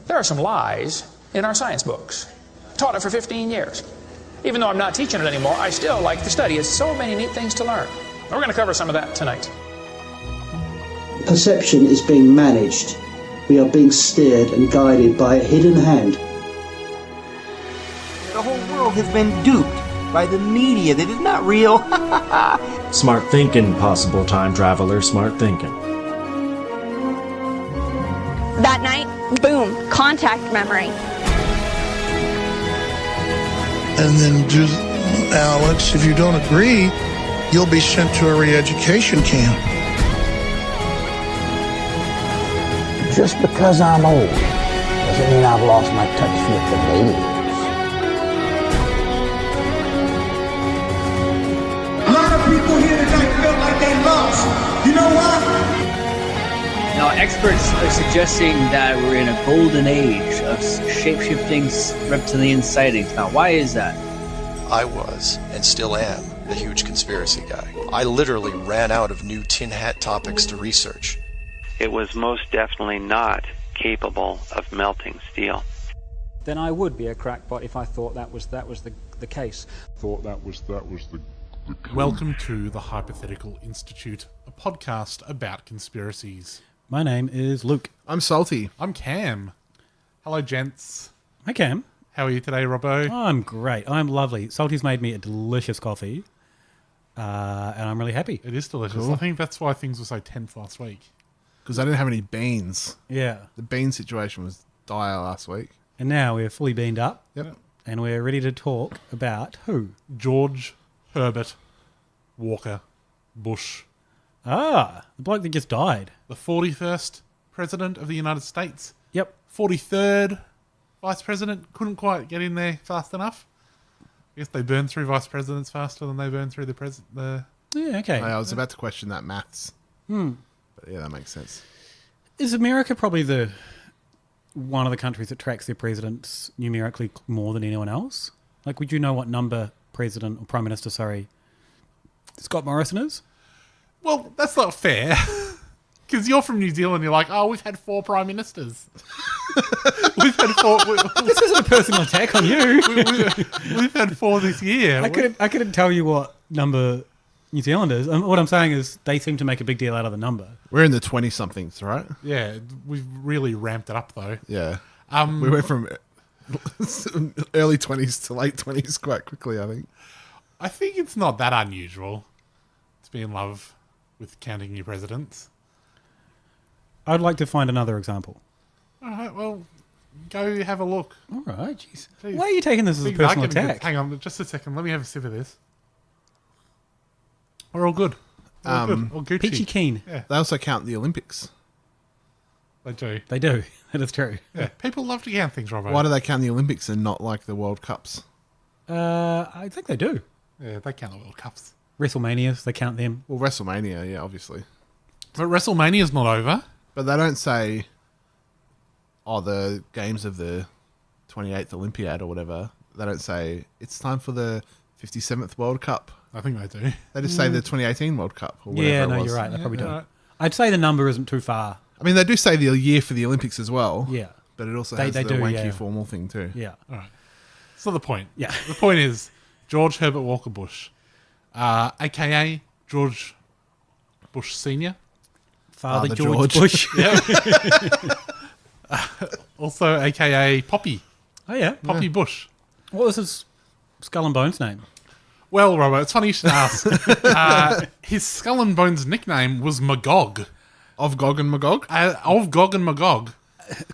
There are some lies in our science books. Taught it for 15 years. Even though I'm not teaching it anymore, I still like to study. It's so many neat things to learn. We're going to cover some of that tonight. Perception is being managed. We are being steered and guided by a hidden hand. The whole world has been duped by the media that is not real. Smart thinking, possible time traveler, smart thinking. That night, boom, contact memory. And then Alex, if you don't agree, you'll be sent to a re-education camp. Just because I'm old doesn't mean I've lost my touch with the ladies. A lot of people here tonight felt like they lost. You know why? Now, experts are suggesting that we're in a golden age of shape-shifting reptilian sightings. Now, why is that? I was, and still am, the huge conspiracy guy. I literally ran out of new tin hat topics to research. It was most definitely not capable of melting steel. Then I would be a crackpot if I thought that was the case. Welcome to the Hypothetical Institute, a podcast about conspiracies. My name is Luke. I'm Salty. I'm Cam. Hello, gents. Hi, Cam. How are you today, Robbo? I'm great. I'm lovely. Salty's made me a delicious coffee, and I'm really happy. It is delicious. Cool. I think that's why things were so tense last week. Because I didn't have any beans. Yeah. The bean situation was dire last week. And now we're fully beaned up. Yep. And we're ready to talk about who? George Herbert Walker Bush. Ah, the bloke that just died. The 41st President of the United States. Yep. 43rd Vice President. Couldn't quite get in there fast enough. I guess they burn through Vice Presidents faster than they burn through the Yeah, okay. I was about to question that maths. But yeah, that makes sense. Is America probably one of the countries that tracks their presidents numerically more than anyone else? Like, would you know what number president or prime minister, Scott Morrison is? Well, that's not fair. Because you're from New Zealand, you're like, oh, we've had 4 prime ministers. We've had 4... This isn't a personal attack on you. We've had 4 this year. I couldn't tell you what number New Zealand is. What I'm saying is they seem to make a big deal out of the number. We're in the 20-somethings, right? Yeah, we've really ramped it up, though. Yeah. We went from early 20s to late 20s quite quickly, I think. I think it's not that unusual to be in love with counting your presidents. I'd like to find another example. All right, well, go have a look. All right, jeez. Why are you taking this as a personal attack? Hang on, just a second. Let me have a sip of this. We're all good. We're all good. All Gucci. Peachy keen. Yeah. They also count the Olympics. They do. They do. That is true. Yeah, people love to count things, Robbo. Why do they count the Olympics and not like the World Cups? I think they do. Yeah, they count the World Cups. WrestleManias, they count them. Well, WrestleMania, yeah, obviously. But WrestleMania's not over. But they don't say, the games of the 28th Olympiad or whatever. They don't say, it's time for the 57th World Cup. I think they do. They just say the 2018 World Cup or whatever it was. You're right. They probably don't. Right. I'd say the number isn't too far. I mean, they do say the year for the Olympics as well. Yeah. But it also has the wanky formal thing too. Yeah. All right. It's not the point. Yeah. The point is George Herbert Walker Bush, a.k.a. George Bush Sr. Father George Bush. Yeah. Also, a.k.a. Poppy. Oh, yeah. Poppy Bush. What was his Skull and Bones name? Well, Robert, it's funny you should ask. His Skull and Bones nickname was Magog. Of Gog and Magog? Of Gog and Magog.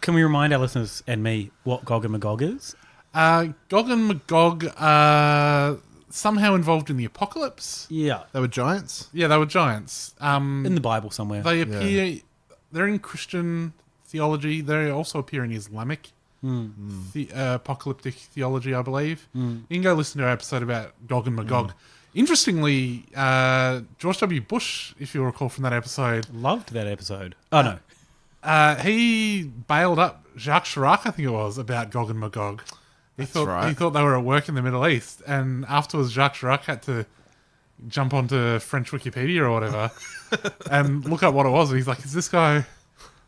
Can we remind our listeners and me what Gog and Magog is? Gog and Magog are somehow involved in the apocalypse. Yeah. They were giants? Yeah, they were giants. In the Bible somewhere. They appear... They're in Christian theology. They also appear in Islamic apocalyptic theology, I believe. You can go listen to our episode about Gog and Magog. Interestingly, George W. Bush, if you'll recall from that episode... Loved that episode. Oh, no. He bailed up Jacques Chirac, I think it was, about Gog and Magog. He thought they were at work in the Middle East, and afterwards Jacques Chirac had to jump onto French Wikipedia or whatever and look up what it was. And he's like, is this guy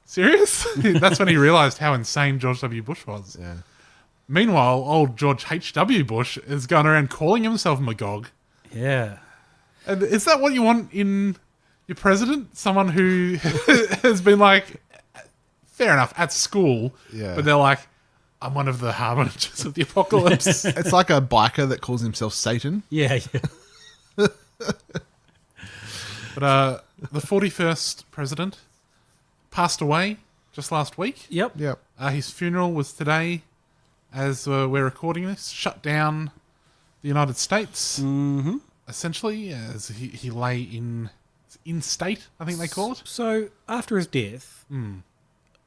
Serious? That's when he realised how insane George W. Bush was. Yeah. Meanwhile, old George H.W. Bush is going around calling himself Magog. Yeah. And is that what you want in your president? Someone who has been like, fair enough, at school, but they're like, I'm one of the harbingers of the apocalypse. It's like a biker that calls himself Satan. Yeah. But the 41st president passed away just last week. Yep. His funeral was today, as we're recording this. Shut down the United States, essentially, as he lay in state, I think they call it. So after his death,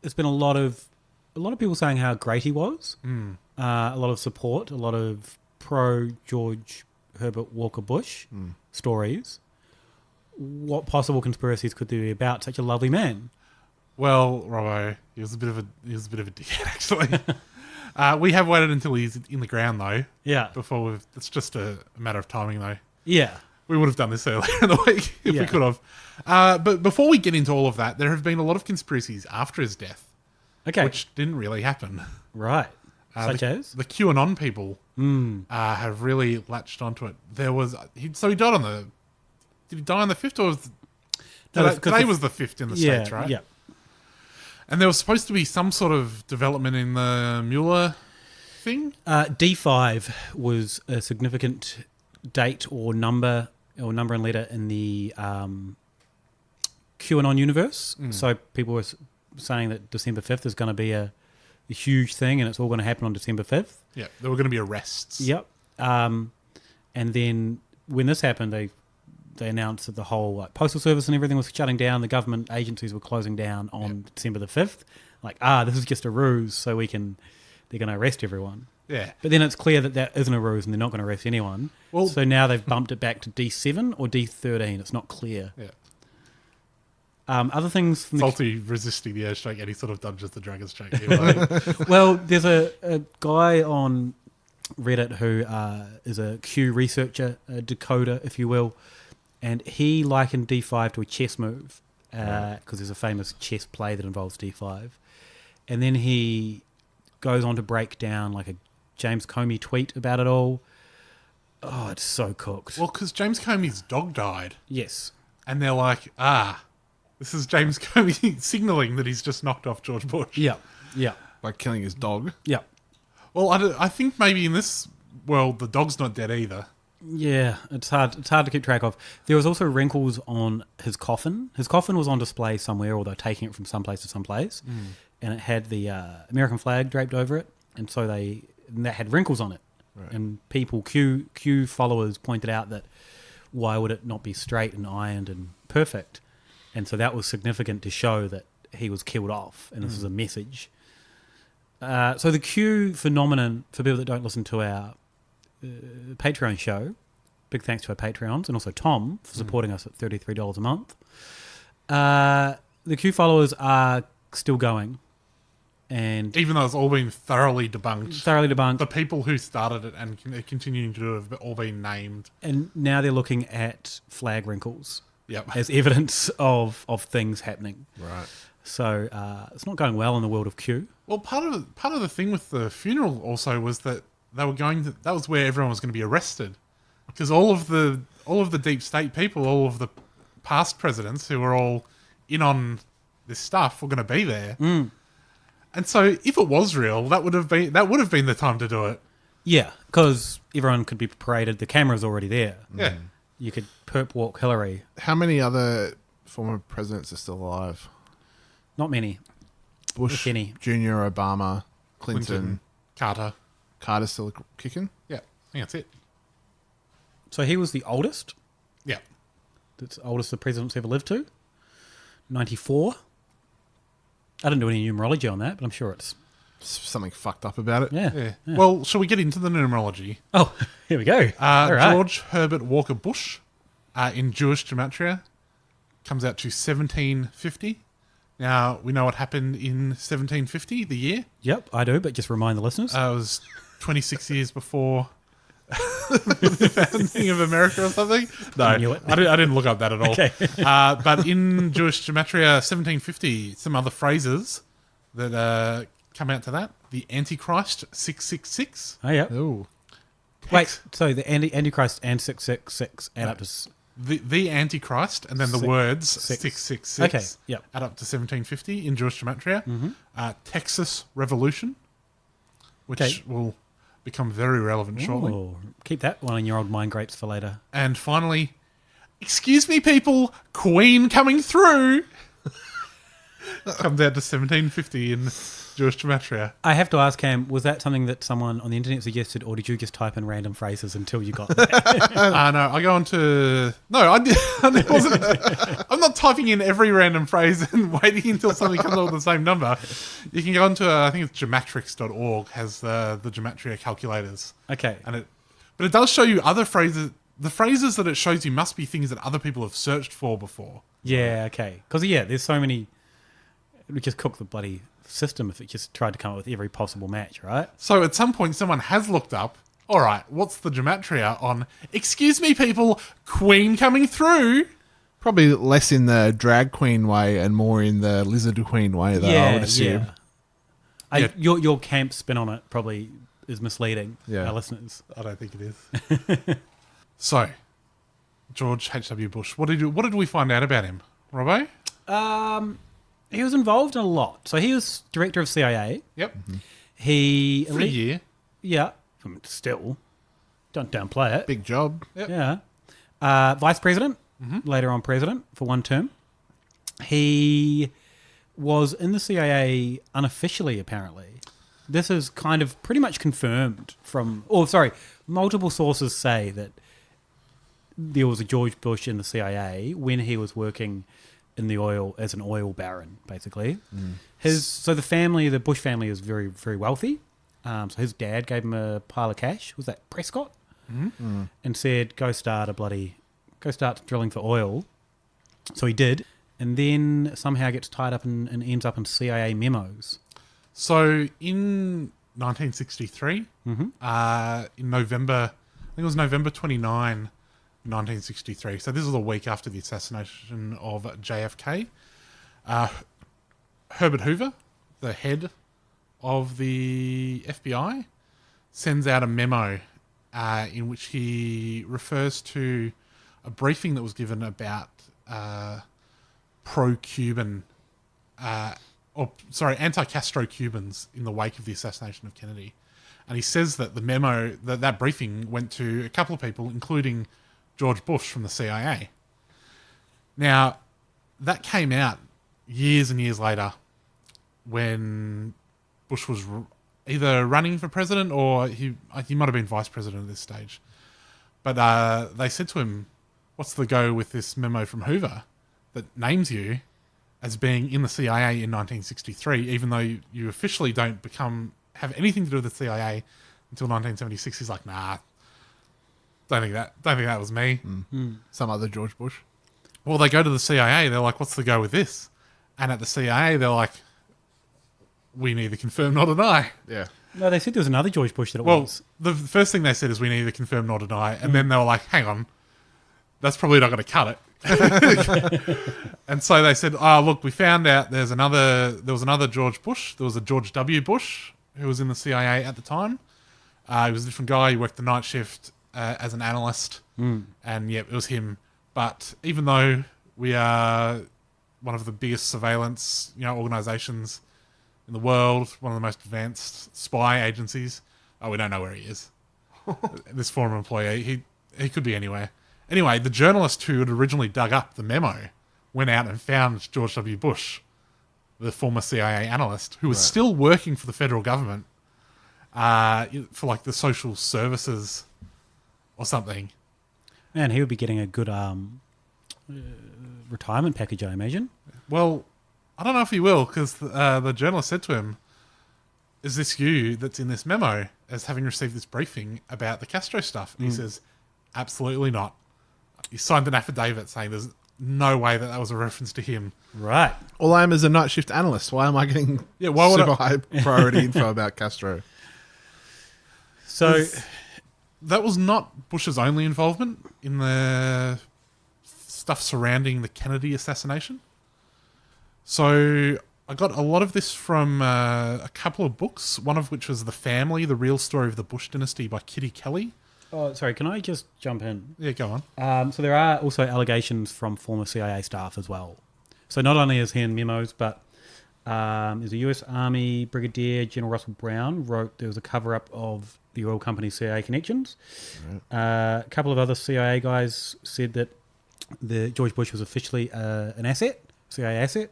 there's been a lot of people saying how great he was. A lot of support, a lot of pro George Herbert Walker Bush stories. What possible conspiracies could there be about such a lovely man? Well, Robbo, he was a bit of a dickhead, actually. We have waited until he's in the ground, though. Yeah. Before it's just a matter of timing, though. Yeah. We would have done this earlier in the week if we could have. But before we get into all of that, there have been a lot of conspiracies after his death. Okay. Which didn't really happen. Right. Such as? The QAnon people have really latched onto it. He died on the... Did he die on the 5th, or was... Today was the 5th in the States, right? Yeah. And there was supposed to be some sort of development in the Mueller thing? D5 was a significant date or number and letter in the QAnon universe. So people were saying that December 5th is going to be a huge thing, and it's all going to happen on December 5th. Yeah, there were going to be arrests. Yep. And then when this happened, they announced that the whole postal service and everything was shutting down. The government agencies were closing down on December the 5th. This is just a ruse, so they're going to arrest everyone. Yeah. But then it's clear that isn't a ruse and they're not going to arrest anyone. Well, so now they've bumped it back to D7 or D13. It's not clear. Yeah. Other things... Salty resisting the urge to make any sort of Dungeons & Dragons joke. Well, there's a guy on Reddit who is a Q researcher, a decoder, if you will, and he likened D5 to a chess move because there's a famous chess play that involves D5. And then he goes on to break down like a James Comey tweet about it all. Oh, it's so cooked. Well, because James Comey's dog died. Yes. And they're like, this is James Comey signaling that he's just knocked off George Bush. Yeah. By killing his dog. Yeah. Well, I think maybe in this world, the dog's not dead either. Yeah, it's hard to keep track of. There was also wrinkles on his coffin. His coffin was on display somewhere, or they're taking it from someplace to someplace, and it had the American flag draped over it, and so that had wrinkles on it. Right. And people, Q followers, pointed out that why would it not be straight and ironed and perfect? And so that was significant to show that he was killed off, and this is a message. So the Q phenomenon, for people that don't listen to our Patreon show, big thanks to our Patreons, and also Tom for supporting us at $33 a month. The Q followers are still going, and even though it's all been thoroughly debunked, the people who started it and are continuing to do it have all been named, and now they're looking at flag wrinkles as Yep. evidence of things happening. Right. So it's not going well in the world of Q. Well, part of the thing with the funeral also was that they were going to, that was where everyone was going to be arrested, because all of the deep state people, all of the past presidents who were all in on this stuff were going to be there. Mm. And so if it was real, that would have been the time to do it. Yeah, because everyone could be paraded. The camera's already there. Yeah. You could perp walk Hillary. How many other former presidents are still alive? Not many. Bush, if any. Jr., Obama, Clinton, Carter. Carter's still kicking? Yeah, I think that's it. So he was the oldest? Yeah. That's the oldest the president's ever lived to. 94. I didn't do any numerology on that, but I'm sure it's something fucked up about it. Yeah. Well, shall we get into the numerology? Oh, here we go. All right. George Herbert Walker Bush in Jewish gematria comes out to 1750. Now, we know what happened in 1750, the year. Yep, I do, but just remind the listeners. It was 26 years before the founding of America or something. No, I didn't look up that at all. Okay. But in Jewish gematria 1750, some other phrases that come out to that. The Antichrist 666. Oh, yeah. Ooh. Wait, so the Antichrist and 666 add up to... The Antichrist, and then the words 666 Okay, yep. add up to 1750 in Jewish gematria. Texas Revolution, which will become very relevant shortly. Ooh, keep that one in your old mind grapes for later. And finally, excuse me, people, Queen coming through. Comes out to 1750 in Jewish gematria. I have to ask, Cam, was that something that someone on the internet suggested, or did you just type in random phrases until you got that? No, I go on to... No, I wasn't... I'm not typing in every random phrase and waiting until something comes up with the same number. You can go on to, I think it's gematrix.org, has the gematria calculators. Okay. But it does show you other phrases. The phrases that it shows you must be things that other people have searched for before. Yeah, okay. Because, there's so many... It would just cook the bloody system if it just tried to come up with every possible match, right? So at some point, someone has looked up, all right, what's the gematria on, excuse me, people, Queen coming through? Probably less in the drag queen way and more in the lizard queen way, though, I would assume. Yeah. Your camp spin on it probably is misleading our listeners. I don't think it is. So, George H.W. Bush, what did we find out about him, Robbo? He was involved in a lot. So he was director of CIA. Yep. He... For a year. Yeah. Still. Don't downplay it. Big job. Yep. Yeah. Vice president. Later on president for one term. He was in the CIA unofficially, apparently. This is kind of pretty much confirmed from... multiple sources say that there was a George Bush in the CIA when he was working... in the oil as an oil baron, basically. So the Bush family is very, very wealthy. So his dad gave him a pile of cash. Was that Prescott? And said, go start drilling for oil. So he did, and then somehow gets tied up and ends up in CIA memos. So in 1963, in November, I think it was November 29. 1963. So this is a week after the assassination of JFK. Herbert Hoover, the head of the FBI, sends out a memo in which he refers to a briefing that was given about pro-Cuban, anti-Castro Cubans in the wake of the assassination of Kennedy. And he says that the memo, that briefing went to a couple of people, including George Bush from the CIA. Now, that came out years and years later when Bush was either running for president or he might have been vice president at this stage. But they said to him, what's the go with this memo from Hoover that names you as being in the CIA in 1963, even though you officially don't have anything to do with the CIA until 1976? He's like, nah, Don't think that was me. Some other George Bush. Well, they go to the CIA. They're like, "What's the go with this?" And at the CIA, they're like, "We neither confirm nor deny." Yeah. No, they said there was another George Bush that it was. The first thing they said is, "We neither confirm nor deny," and then they were like, "Hang on, that's probably not going to cut it." And so they said, "Oh, look, we found out there was another George Bush. There was a George W. Bush who was in the CIA at the time. He was a different guy. He worked the night shift." As an analyst, and it was him. But even though we are one of the biggest surveillance, organizations in the world, one of the most advanced spy agencies, we don't know where he is. This former employee, he could be anywhere. Anyway, the journalist who had originally dug up the memo went out and found George W. Bush, the former CIA analyst, who was still working for the federal government for like the social services or something. Man, he would be getting a good retirement package, I imagine. Well, I don't know if he will, because the journalist said to him, is this you that's in this memo as having received this briefing about the Castro stuff? And he says, absolutely not. He signed an affidavit saying there's no way that was a reference to him. Right. All I am is a night shift analyst. Why am I getting super high priority info about Castro? So... that was not Bush's only involvement in the stuff surrounding the Kennedy assassination. So I got a lot of this from a couple of books, one of which was The Family, The Real Story of the Bush Dynasty by Kitty Kelly. Oh, sorry, can I just jump in? Yeah, go on. So there are also allegations from former CIA staff as well. So not only is he in memos, but there's a US Army Brigadier General Russell Brown wrote there was a cover-up of the oil company's CIA connections. Right. A couple of other CIA guys said that George Bush was officially an asset, CIA asset.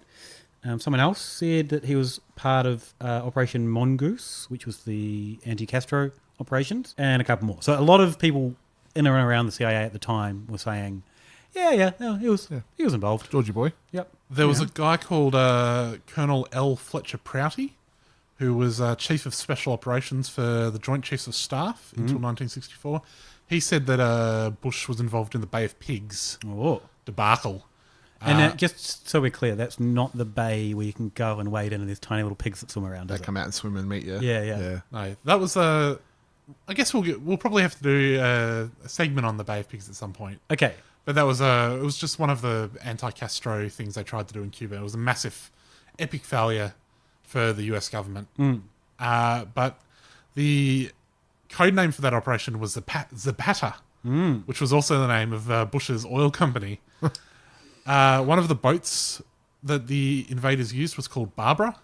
Someone else said that he was part of Operation Mongoose, which was the anti-Castro operations, and a couple more. So a lot of people in and around the CIA at the time were saying, he was involved. Georgie boy. Yep. There was a guy called Colonel L. Fletcher Prouty, who was Chief of Special Operations for the Joint Chiefs of Staff until 1964. He said that Bush was involved in the Bay of Pigs debacle. And just so we're clear, that's not the bay where you can go and wade in and there's tiny little pigs that swim around. They come out and swim and meet you. Yeah. No, that was I guess we'll probably have to do a segment on the Bay of Pigs at some point. Okay. But that was it was just one of the anti-Castro things they tried to do in Cuba. It was a massive, epic failure for the US government. But the code name for that operation was Zapata, which was also the name of Bush's oil company. One of the boats that the invaders used was called Barbara,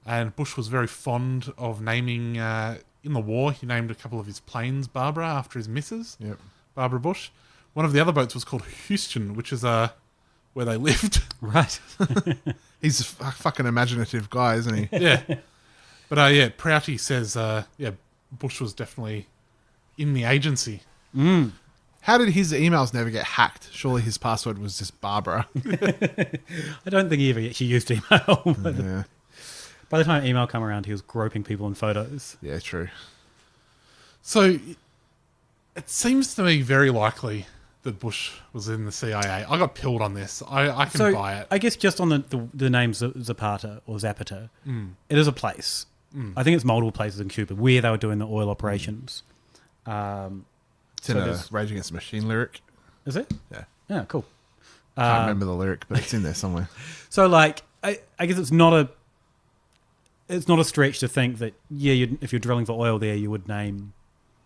and Bush was very fond of naming, in the war, he named a couple of his planes Barbara after his missus, Barbara Bush. One of the other boats was called Houston, which is where they lived. Right. He's a fucking imaginative guy, isn't he? Yeah. But Prouty says, Bush was definitely in the agency. How did his emails never get hacked? Surely his password was just Barbara. I don't think he ever actually used email. By the time email came around, he was groping people in photos. Yeah, true. So it seems to me very likely that Bush was in the CIA. I got pilled on this. I can buy it. I guess just on the name Zapata or Zapata, it is a place. I think it's multiple places in Cuba where they were doing the oil operations. It's in a Rage Against the Machine lyric. Is it? Yeah. Yeah, cool. Can't remember the lyric, but it's in there somewhere. So, like, I guess it's not a stretch to think that, if you're drilling for oil there, you would name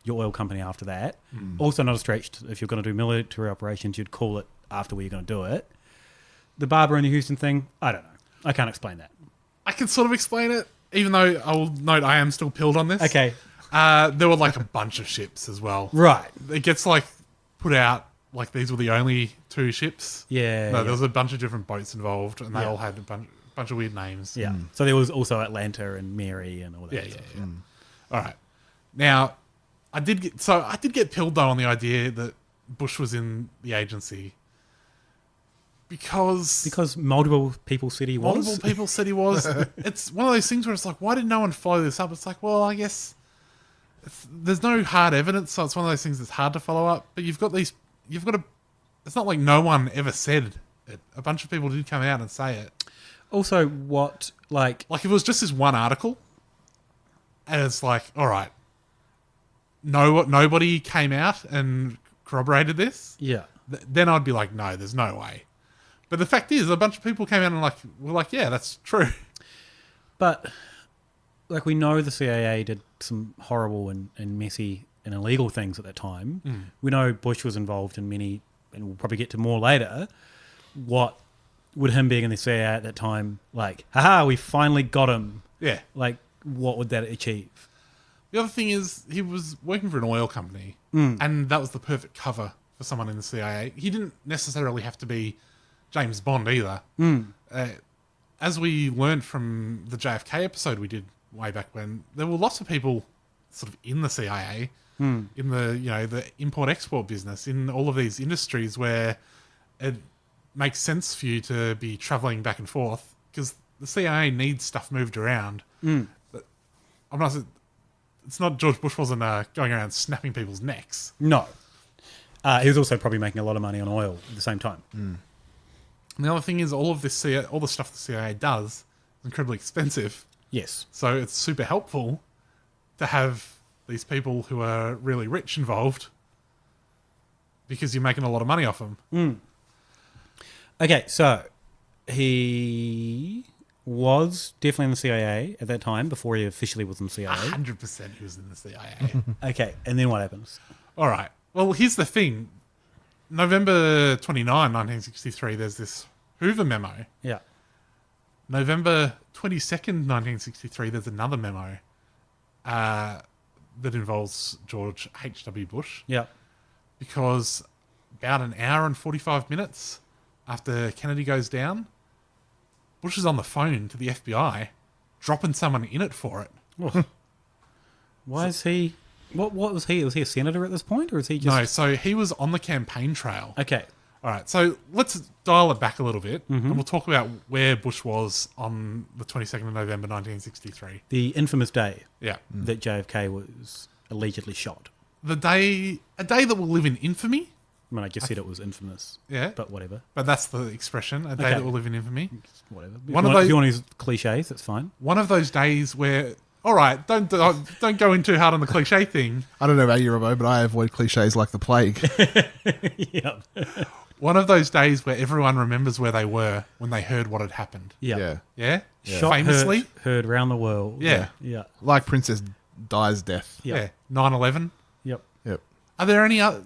your oil company after that. Also not a stretch if you're going to do military operations, you'd call it after where you're going to do it. The Barbara and the Houston thing, I don't know. I can't explain that. I can sort of explain it, even though I will note I am still pilled on this. Okay. There were like a bunch of ships as well. Right. It gets like put out like these were the only 2 ships. Yeah. No, there was a bunch of different boats involved, and they all had a bunch of weird names. Yeah. So there was also Atlanta and Mary and all that. Yeah. All right. Now, I did get pilled though on the idea that Bush was in the agency because multiple people said he was. Multiple people said he was. It's one of those things where it's like, why did no one follow this up? It's like, well, I guess there's no hard evidence, so it's one of those things that's hard to follow up. But you've got to. It's not like no one ever said it. A bunch of people did come out and say it. Also, like if it was just this one article, and it's like, all right, nobody came out and corroborated this. Yeah. Then I'd be like, no, there's no way. But the fact is, a bunch of people came out and were like, yeah, that's true. But we know the CIA did some horrible and messy and illegal things at that time. We know Bush was involved in many, and we'll probably get to more later. What would him being in the CIA at that time, haha, we finally got him. Yeah. What would that achieve? The other thing is, he was working for an oil company, and that was the perfect cover for someone in the CIA. He didn't necessarily have to be James Bond either. As we learned from the JFK episode we did way back when, there were lots of people sort of in the CIA, in the import-export business, in all of these industries where it makes sense for you to be travelling back and forth because the CIA needs stuff moved around. But it's not George Bush wasn't going around snapping people's necks. No. He was also probably making a lot of money on oil at the same time. And the other thing is all the stuff the CIA does is incredibly expensive. Yes. So it's super helpful to have these people who are really rich involved because you're making a lot of money off them. Okay, so he was definitely in the CIA at that time before he officially was in the CIA. 100% he was in the CIA. Okay, and then what happens? All right. Well, here's the thing. November 29, 1963, there's this Hoover memo. Yeah. November 22nd, 1963, there's another memo that involves George H.W. Bush. Yeah. Because about an hour and 45 minutes after Kennedy goes down, Bush is on the phone to the FBI, dropping someone in it for it. Why is he... What was he? Was he a senator at this point, or is he just... No, so he was on the campaign trail. Okay. All right, so let's dial it back a little bit, and we'll talk about where Bush was on the 22nd of November 1963. The infamous day Yeah. that JFK was allegedly shot. A day that will live in infamy. I mean, I just said it was infamous. Yeah. But whatever. But that's the expression, a day Okay. that will live in infamy. Whatever. If If you want to use cliches, that's fine. One of those days where... All right, don't go in too hard on the cliche thing. I don't know about you, Robo, but I avoid cliches like the plague. Yep. One of those days where everyone remembers where they were when they heard what had happened. Yeah. Yeah? Shot, Famously. heard around the world. Yeah. Yeah. Like Princess Di's death. Yeah. 9/11. Yep. Yep. Are there any other...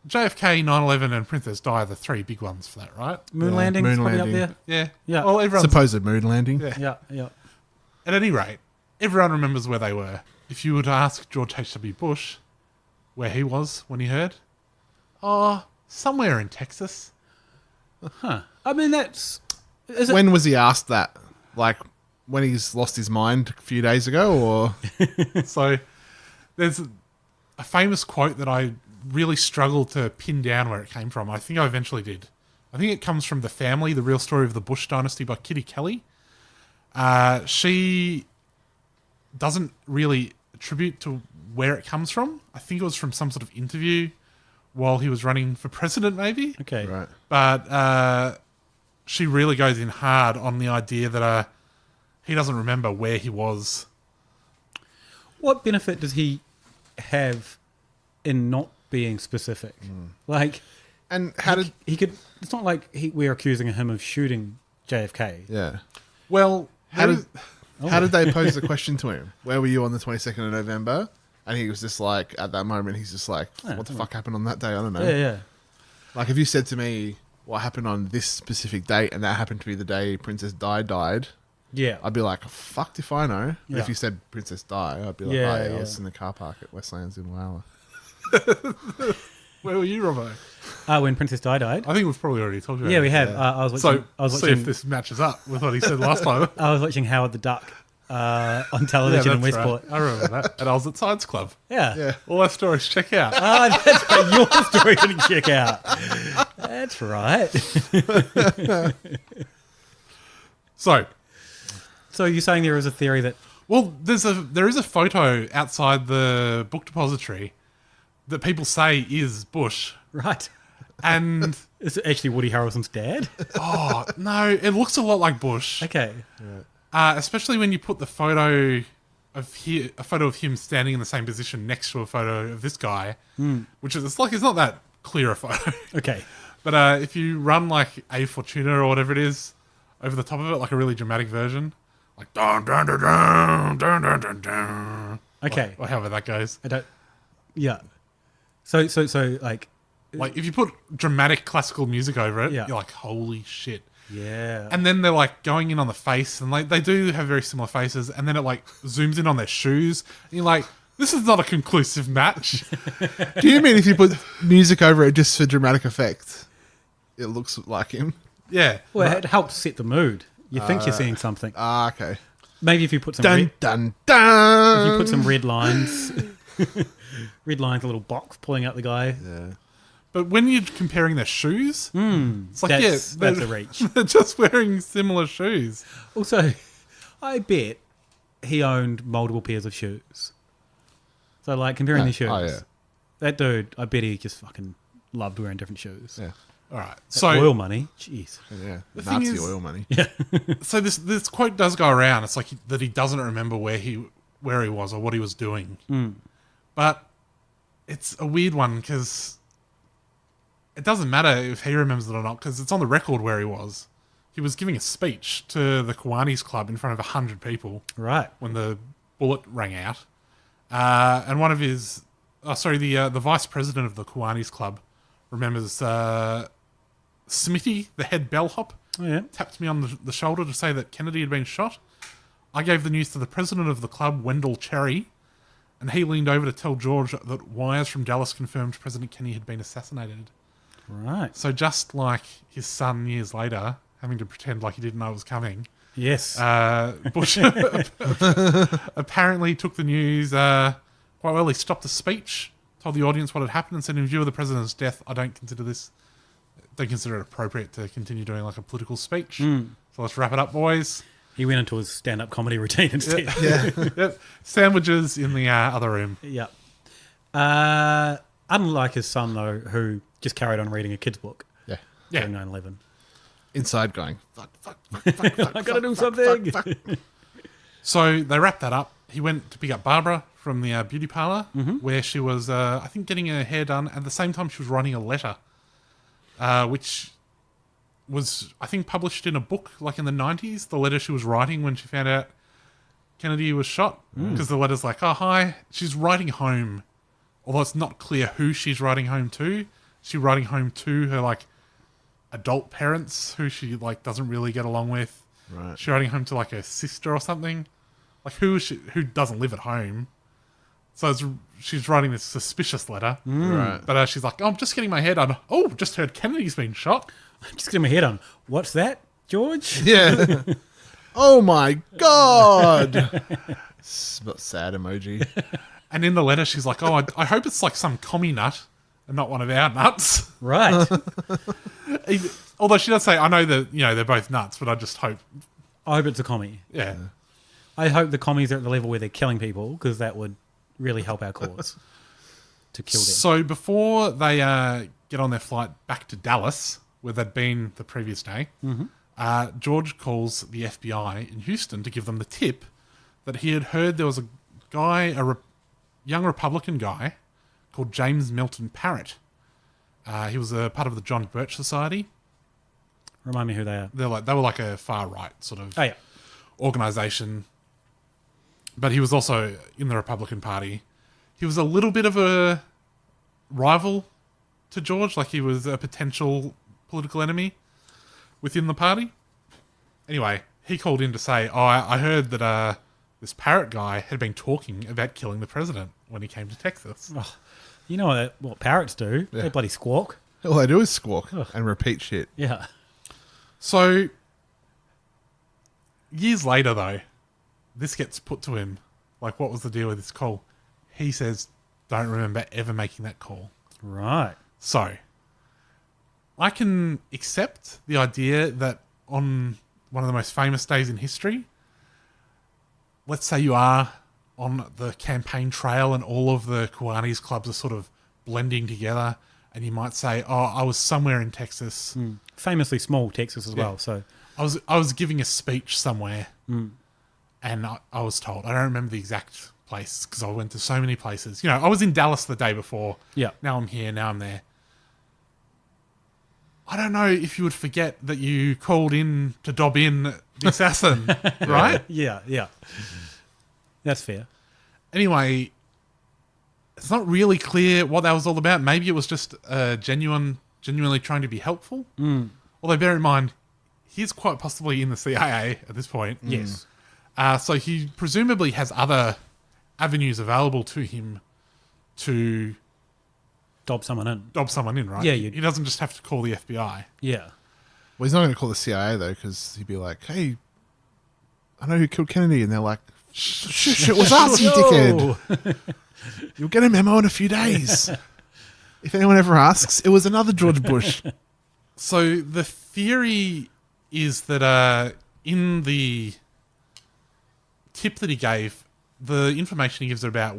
JFK, 9/11 and Princess Di are the three big ones for that, right? Moon landing is probably up there. Yeah. Yeah. Well, everyone's... Supposed moon landing. Yeah. Yeah. At any rate, everyone remembers where they were. If you were to ask George H.W. Bush where he was when he heard, somewhere in Texas. Huh. I mean, that's... When was he asked that? Like, when he's lost his mind a few days ago, or... So, there's a famous quote that I really struggled to pin down where it came from. I think I eventually did. I think it comes from The Family, The Real Story of the Bush Dynasty by Kitty Kelly. She doesn't really attribute to where it comes from. I think it was from some sort of interview while he was running for president, maybe. Okay. Right. But she really goes in hard on the idea that he doesn't remember where he was. What benefit does he have in not being specific? Like, and how did he could? It's not like we're accusing him of shooting JFK. Yeah. Well, how did they pose the question to him? Where were you on the 22nd of November? And he was just like, at that moment, he's just like, what the fuck happened on that day? I don't know. Yeah. Like, if you said to me what happened on this specific date, and that happened to be the day Princess Di died, yeah, I'd be like, fucked if I know. But Yeah. if you said Princess Di, I'd be like, I was in the car park at Westlands in Wowler. Where were you, Robbo? When Princess Di died. I think we've probably already told you. Yeah, we have. I was watching. See if this matches up with what he said last time. I was watching Howard the Duck on television in that's Westport. right. I remember that. And I was at Science Club. Yeah. All our stories, check out. That's right, your story to check out. That's right. So you're saying there is a theory that... Well, there is a photo outside the book depository that people say is Bush. Right. And... Is it actually Woody Harrelson's dad? Oh, no. It looks a lot like Bush. Okay. Especially when you put the photo of him standing in the same position next to a photo of this guy, which is it's not that clear a photo. Okay. But if you run like A Fortuna or whatever it is over the top of it, like a really dramatic version, like dun dun dun dun dun dun dun dun. Okay. Or however that goes. I don't. Yeah. So like if you put dramatic classical music over it, Yeah. you're like, holy shit. Yeah. And then they're like going in on the face, and like they do have very similar faces, and then it like zooms in on their shoes, and you're like, this is not a conclusive match. Do you mean if you put music over it just for dramatic effect, it looks like him? Yeah. Well, it helps set the mood. You think you're seeing something. Okay. Maybe if you put some Dun dun dun. if you put some red lines, a little box pulling out the guy. Yeah. But when you're comparing their shoes, it's like, that's they're a reach. They're just wearing similar shoes. Also, I bet he owned multiple pairs of shoes. So, like, comparing the shoes. Oh, yeah. That dude, I bet he just fucking loved wearing different shoes. Yeah. All right. That So oil money. Jeez. Yeah. The thing Nazi is- oil money. Yeah. So this quote does go around. It's like that he doesn't remember where he was or what he was doing. But it's a weird one because it doesn't matter if he remembers it or not because it's on the record where he was. He was giving a speech to the Kiwanis Club in front of 100 people. Right. When the bullet rang out. And one of his... the vice president of the Kiwanis Club remembers Smitty, the head bellhop, tapped me on the shoulder to say that Kennedy had been shot. I gave the news to the president of the club, Wendell Cherry, and he leaned over to tell George that wires from Dallas confirmed President Kennedy had been assassinated. Right. So just like his son years later, having to pretend like he didn't know it was coming. Yes. Bush apparently took the news quite well. He stopped the speech, told the audience what had happened, and said, in view of the president's death, I don't consider it appropriate to continue doing like a political speech. So let's wrap it up, boys. He went into his stand-up comedy routine instead. Yep. Sandwiches in the other room. Yep. Unlike his son, though, who just carried on reading a kid's book. Yeah. During 9/11. Inside going, fuck. I gotta do something. Fuck. So they wrapped that up. He went to pick up Barbara from the beauty parlor, where she was, I think, getting her hair done. At the same time, she was writing a letter, which was, I think, published in a book, like in the 90s. The letter she was writing when she found out Kennedy was shot, because the letter's like, oh, hi. She's writing home, although it's not clear who she's writing home to. She's writing home to her, like, adult parents who she, like, doesn't really get along with. Right. She's writing home to, like, her sister or something. Like, who doesn't live at home. So she's writing this suspicious letter. Right. But she's like, oh, I'm just getting my hair done. Oh, just heard Kennedy's been shot. I'm just getting my hair done. What's that, George? Yeah. Oh, my God. Sad emoji. And in the letter, she's like, oh, I hope it's like some commie nut and not one of our nuts. Right. Although she does say, I know that, they're both nuts, but I just hope. I hope it's a commie. Yeah. I hope the commies are at the level where they're killing people, because that would really help our cause to kill them. So before they get on their flight back to Dallas, where they'd been the previous day, George calls the FBI in Houston to give them the tip that he had heard there was a guy, young Republican guy, called James Milton Parrott. He was a part of the John Birch Society. Remind me who they are. They were like a far right sort of organization, but he was also in the Republican Party. He was a little bit of a rival to George, like he was a potential political enemy within the party. Anyway, he called in to say, "Oh, I heard that this Parrott guy had been talking about killing the president when he came to Texas." Oh, you know what parrots do? Yeah. They bloody squawk. All they do is squawk and repeat shit. Yeah. So, years later, though, this gets put to him. Like, what was the deal with this call? He says, don't remember ever making that call. Right. So, I can accept the idea that on one of the most famous days in history, let's say you are on the campaign trail and all of the Kiwanis clubs are sort of blending together, and you might say, oh, I was somewhere in Texas. Famously small Texas as well. So I was giving a speech somewhere, and I was told, I don't remember the exact place because I went to so many places. I was in Dallas the day before. Yeah. Now I'm here, now I'm there. I don't know if you would forget that you called in to dob in the assassin, right? Yeah. That's fair. Anyway, it's not really clear what that was all about. Maybe it was just genuinely trying to be helpful. Although bear in mind, he's quite possibly in the CIA at this point. Yes. So he presumably has other avenues available to him to dob someone in, right? Yeah. He doesn't just have to call the FBI. Yeah. Well, he's not going to call the CIA, though, because he'd be like, hey, I know who killed Kennedy. And they're like, shh, it was us, you dickhead. You'll get a memo in a few days. If anyone ever asks, it was another George Bush. So the theory is that in the tip that he gave, the information he gives about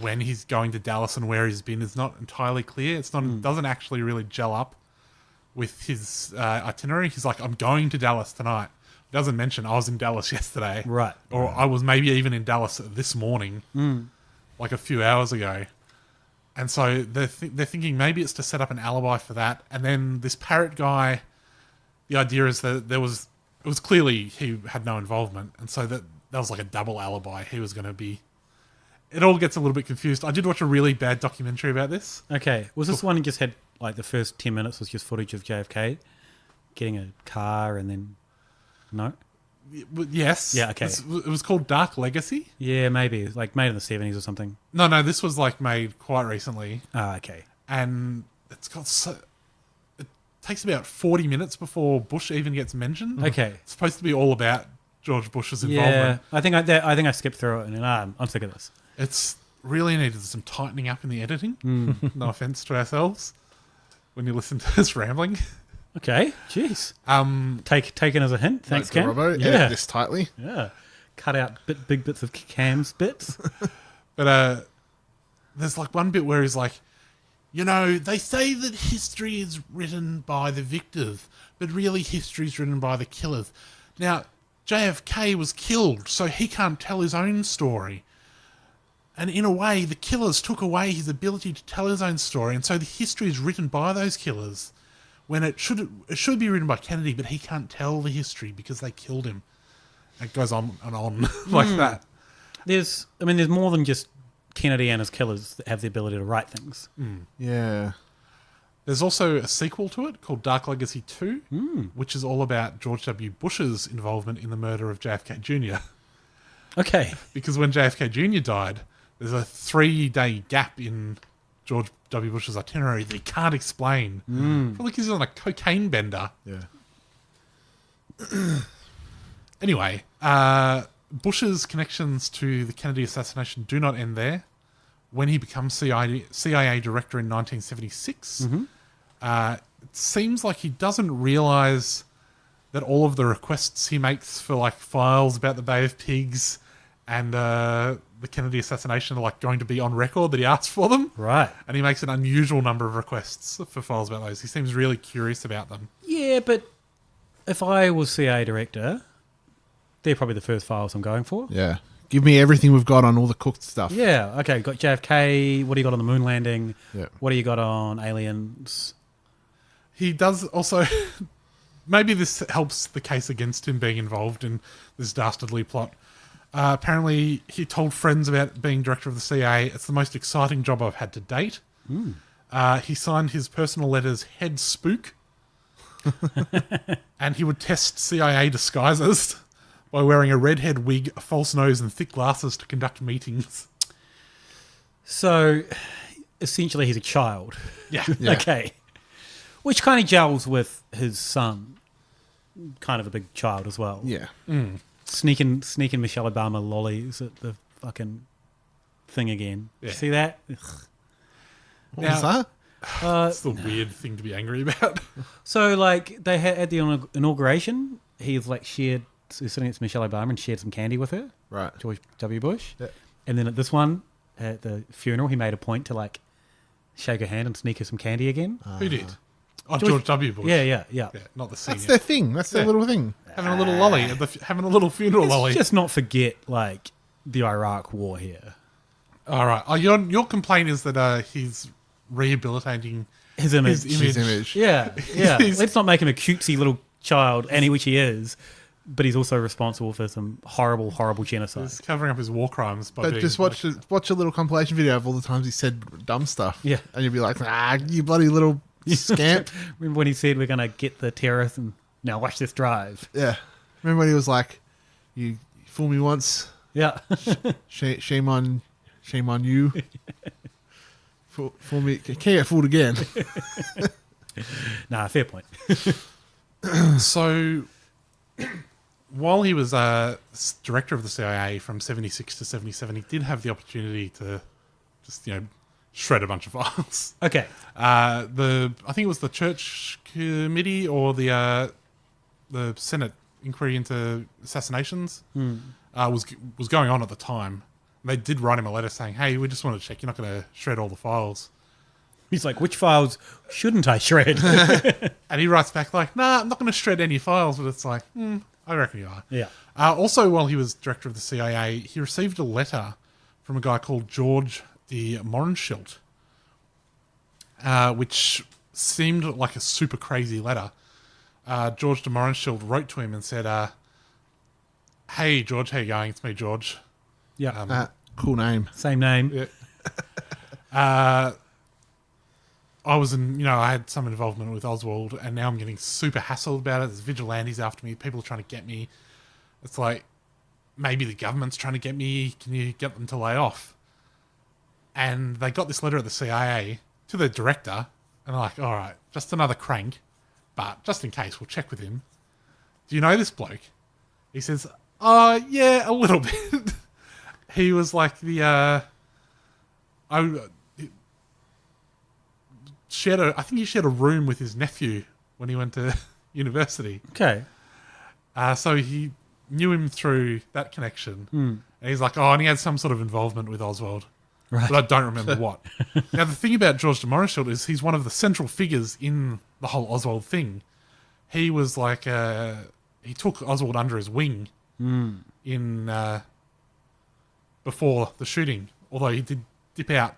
when he's going to Dallas and where he's been is not entirely clear. It's not doesn't actually really gel up with his itinerary. He's like, I'm going to Dallas tonight. He doesn't mention I was in Dallas yesterday. Right. Or I was maybe even in Dallas this morning. like a few hours ago. And so they're thinking maybe it's to set up an alibi for that. And then this parrot guy, the idea is that it was clearly he had no involvement. And so that was like a double alibi. He was going to be... It all gets a little bit confused. I did watch a really bad documentary about this. Okay. Was this one that just had, like, the first 10 minutes was just footage of JFK getting a car and then... No? Yes. Yeah, okay. It was called Dark Legacy? Yeah, maybe. Like, made in the 70s or something. No, this was, like, made quite recently. Ah, okay. And it's got it takes about 40 minutes before Bush even gets mentioned. Okay. It's supposed to be all about George Bush's involvement. Yeah, I think I skipped through it and I'm sick of this. It's really needed some tightening up in the editing. No offense to ourselves when you listen to us rambling. Okay, jeez. Taken as a hint. Thanks, Cam. Robbo, edit this tightly. Yeah, cut out big bits of Cam's bits. But there's like one bit where he's like, they say that history is written by the victors, but really history is written by the killers. Now, JFK was killed, so he can't tell his own story. And in a way, the killers took away his ability to tell his own story, and so the history is written by those killers, when it should be written by Kennedy, but he can't tell the history because they killed him. It goes on and on like that. There's more than just Kennedy and his killers that have the ability to write things. Yeah. There's also a sequel to it called Dark Legacy 2, which is all about George W. Bush's involvement in the murder of JFK Jr. Okay. Because when JFK Jr. died, there's a 3-day gap in George W. Bush's itinerary that he can't explain. Probably because he's on a cocaine bender. Yeah. Anyway, Bush's connections to the Kennedy assassination do not end there. When he becomes CIA director in 1976, it seems like he doesn't realize that all of the requests he makes for like files about the Bay of Pigs and the Kennedy assassination are like going to be on record, that he asked for them. Right. And he makes an unusual number of requests for files about those. He seems really curious about them. Yeah, but if I was CIA director, they're probably the first files I'm going for. Yeah. Give me everything we've got on all the cooked stuff. Yeah, okay, got JFK, what do you got on the moon landing? Yeah. What do you got on aliens? He does also... Maybe this helps the case against him being involved in this dastardly plot. Apparently, he told friends about being director of the CIA. It's the most exciting job I've had to date. He signed his personal letters Head Spook. And he would test CIA disguises by wearing a redhead wig, a false nose, and thick glasses to conduct meetings. So, essentially, he's a child. Yeah. Okay. Which kind of gels with his son. Kind of a big child as well. Yeah. Sneaking Michelle Obama lollies at the fucking thing again. Yeah. See that? Ugh. What was that? It's the weird thing to be angry about. So, like, they had at the inauguration, he's like he was sitting next to Michelle Obama and shared some candy with her. Right. George W. Bush. Yeah. And then at this one, at the funeral, he made a point to, like, shake her hand and sneak her some candy again. Who did? Oh, George W. Bush. Yeah. Not the senior. That's their thing. That's their little thing. Having a little lolly, having a little funeral lolly. Just not forget, like, the Iraq War here. All right. Oh, your complaint is that he's rehabilitating his image. His image. Yeah. Let's not make him a cutesy little child, which he is, but he's also responsible for some horrible, horrible genocide. He's covering up his war crimes. But just watch a little compilation video of all the times he said dumb stuff. Yeah. And you'd be like, you bloody little scamp. Remember when he said we're going to get the terrorists and now watch this drive? Yeah. Remember when he was like, you fool me once. Yeah. Shame on you. Fool me. Can't get fooled again. Nah, fair point. So, while he was director of the CIA from 76 to 77, he did have the opportunity to just, shred a bunch of files. Okay. I think it was the Church Committee or the Senate inquiry into assassinations was going on at the time. They did write him a letter saying, "Hey, we just want to check you're not going to shred all the files." He's like, "Which files shouldn't I shred?" And he writes back like, "Nah, I'm not going to shred any files." But it's like, I reckon you are. Yeah. Also, while he was director of the CIA, he received a letter from a guy called George de Mohrenschildt, which seemed like a super crazy letter. George de Mohrenschildt wrote to him and said, "Hey George, how you going? It's me, George." Yeah, cool name. Same name. Yeah. I had some involvement with Oswald, and now I'm getting super hassled about it. There's vigilantes after me. People are trying to get me. It's like, maybe the government's trying to get me. Can you get them to lay off? And they got this letter at the CIA to the director, and they're like, all right, just another crank, but just in case, we'll check with him. Do you know this bloke? He says, yeah, a little bit. He was like I think he shared a room with his nephew when he went to university. Okay. So he knew him through that connection. And he's like, and he had some sort of involvement with Oswald. Right. But I don't remember what. Now, the thing about George de Mohrenschildt is he's one of the central figures in the whole Oswald thing. He was like, he took Oswald under his wing in before the shooting, although he did dip out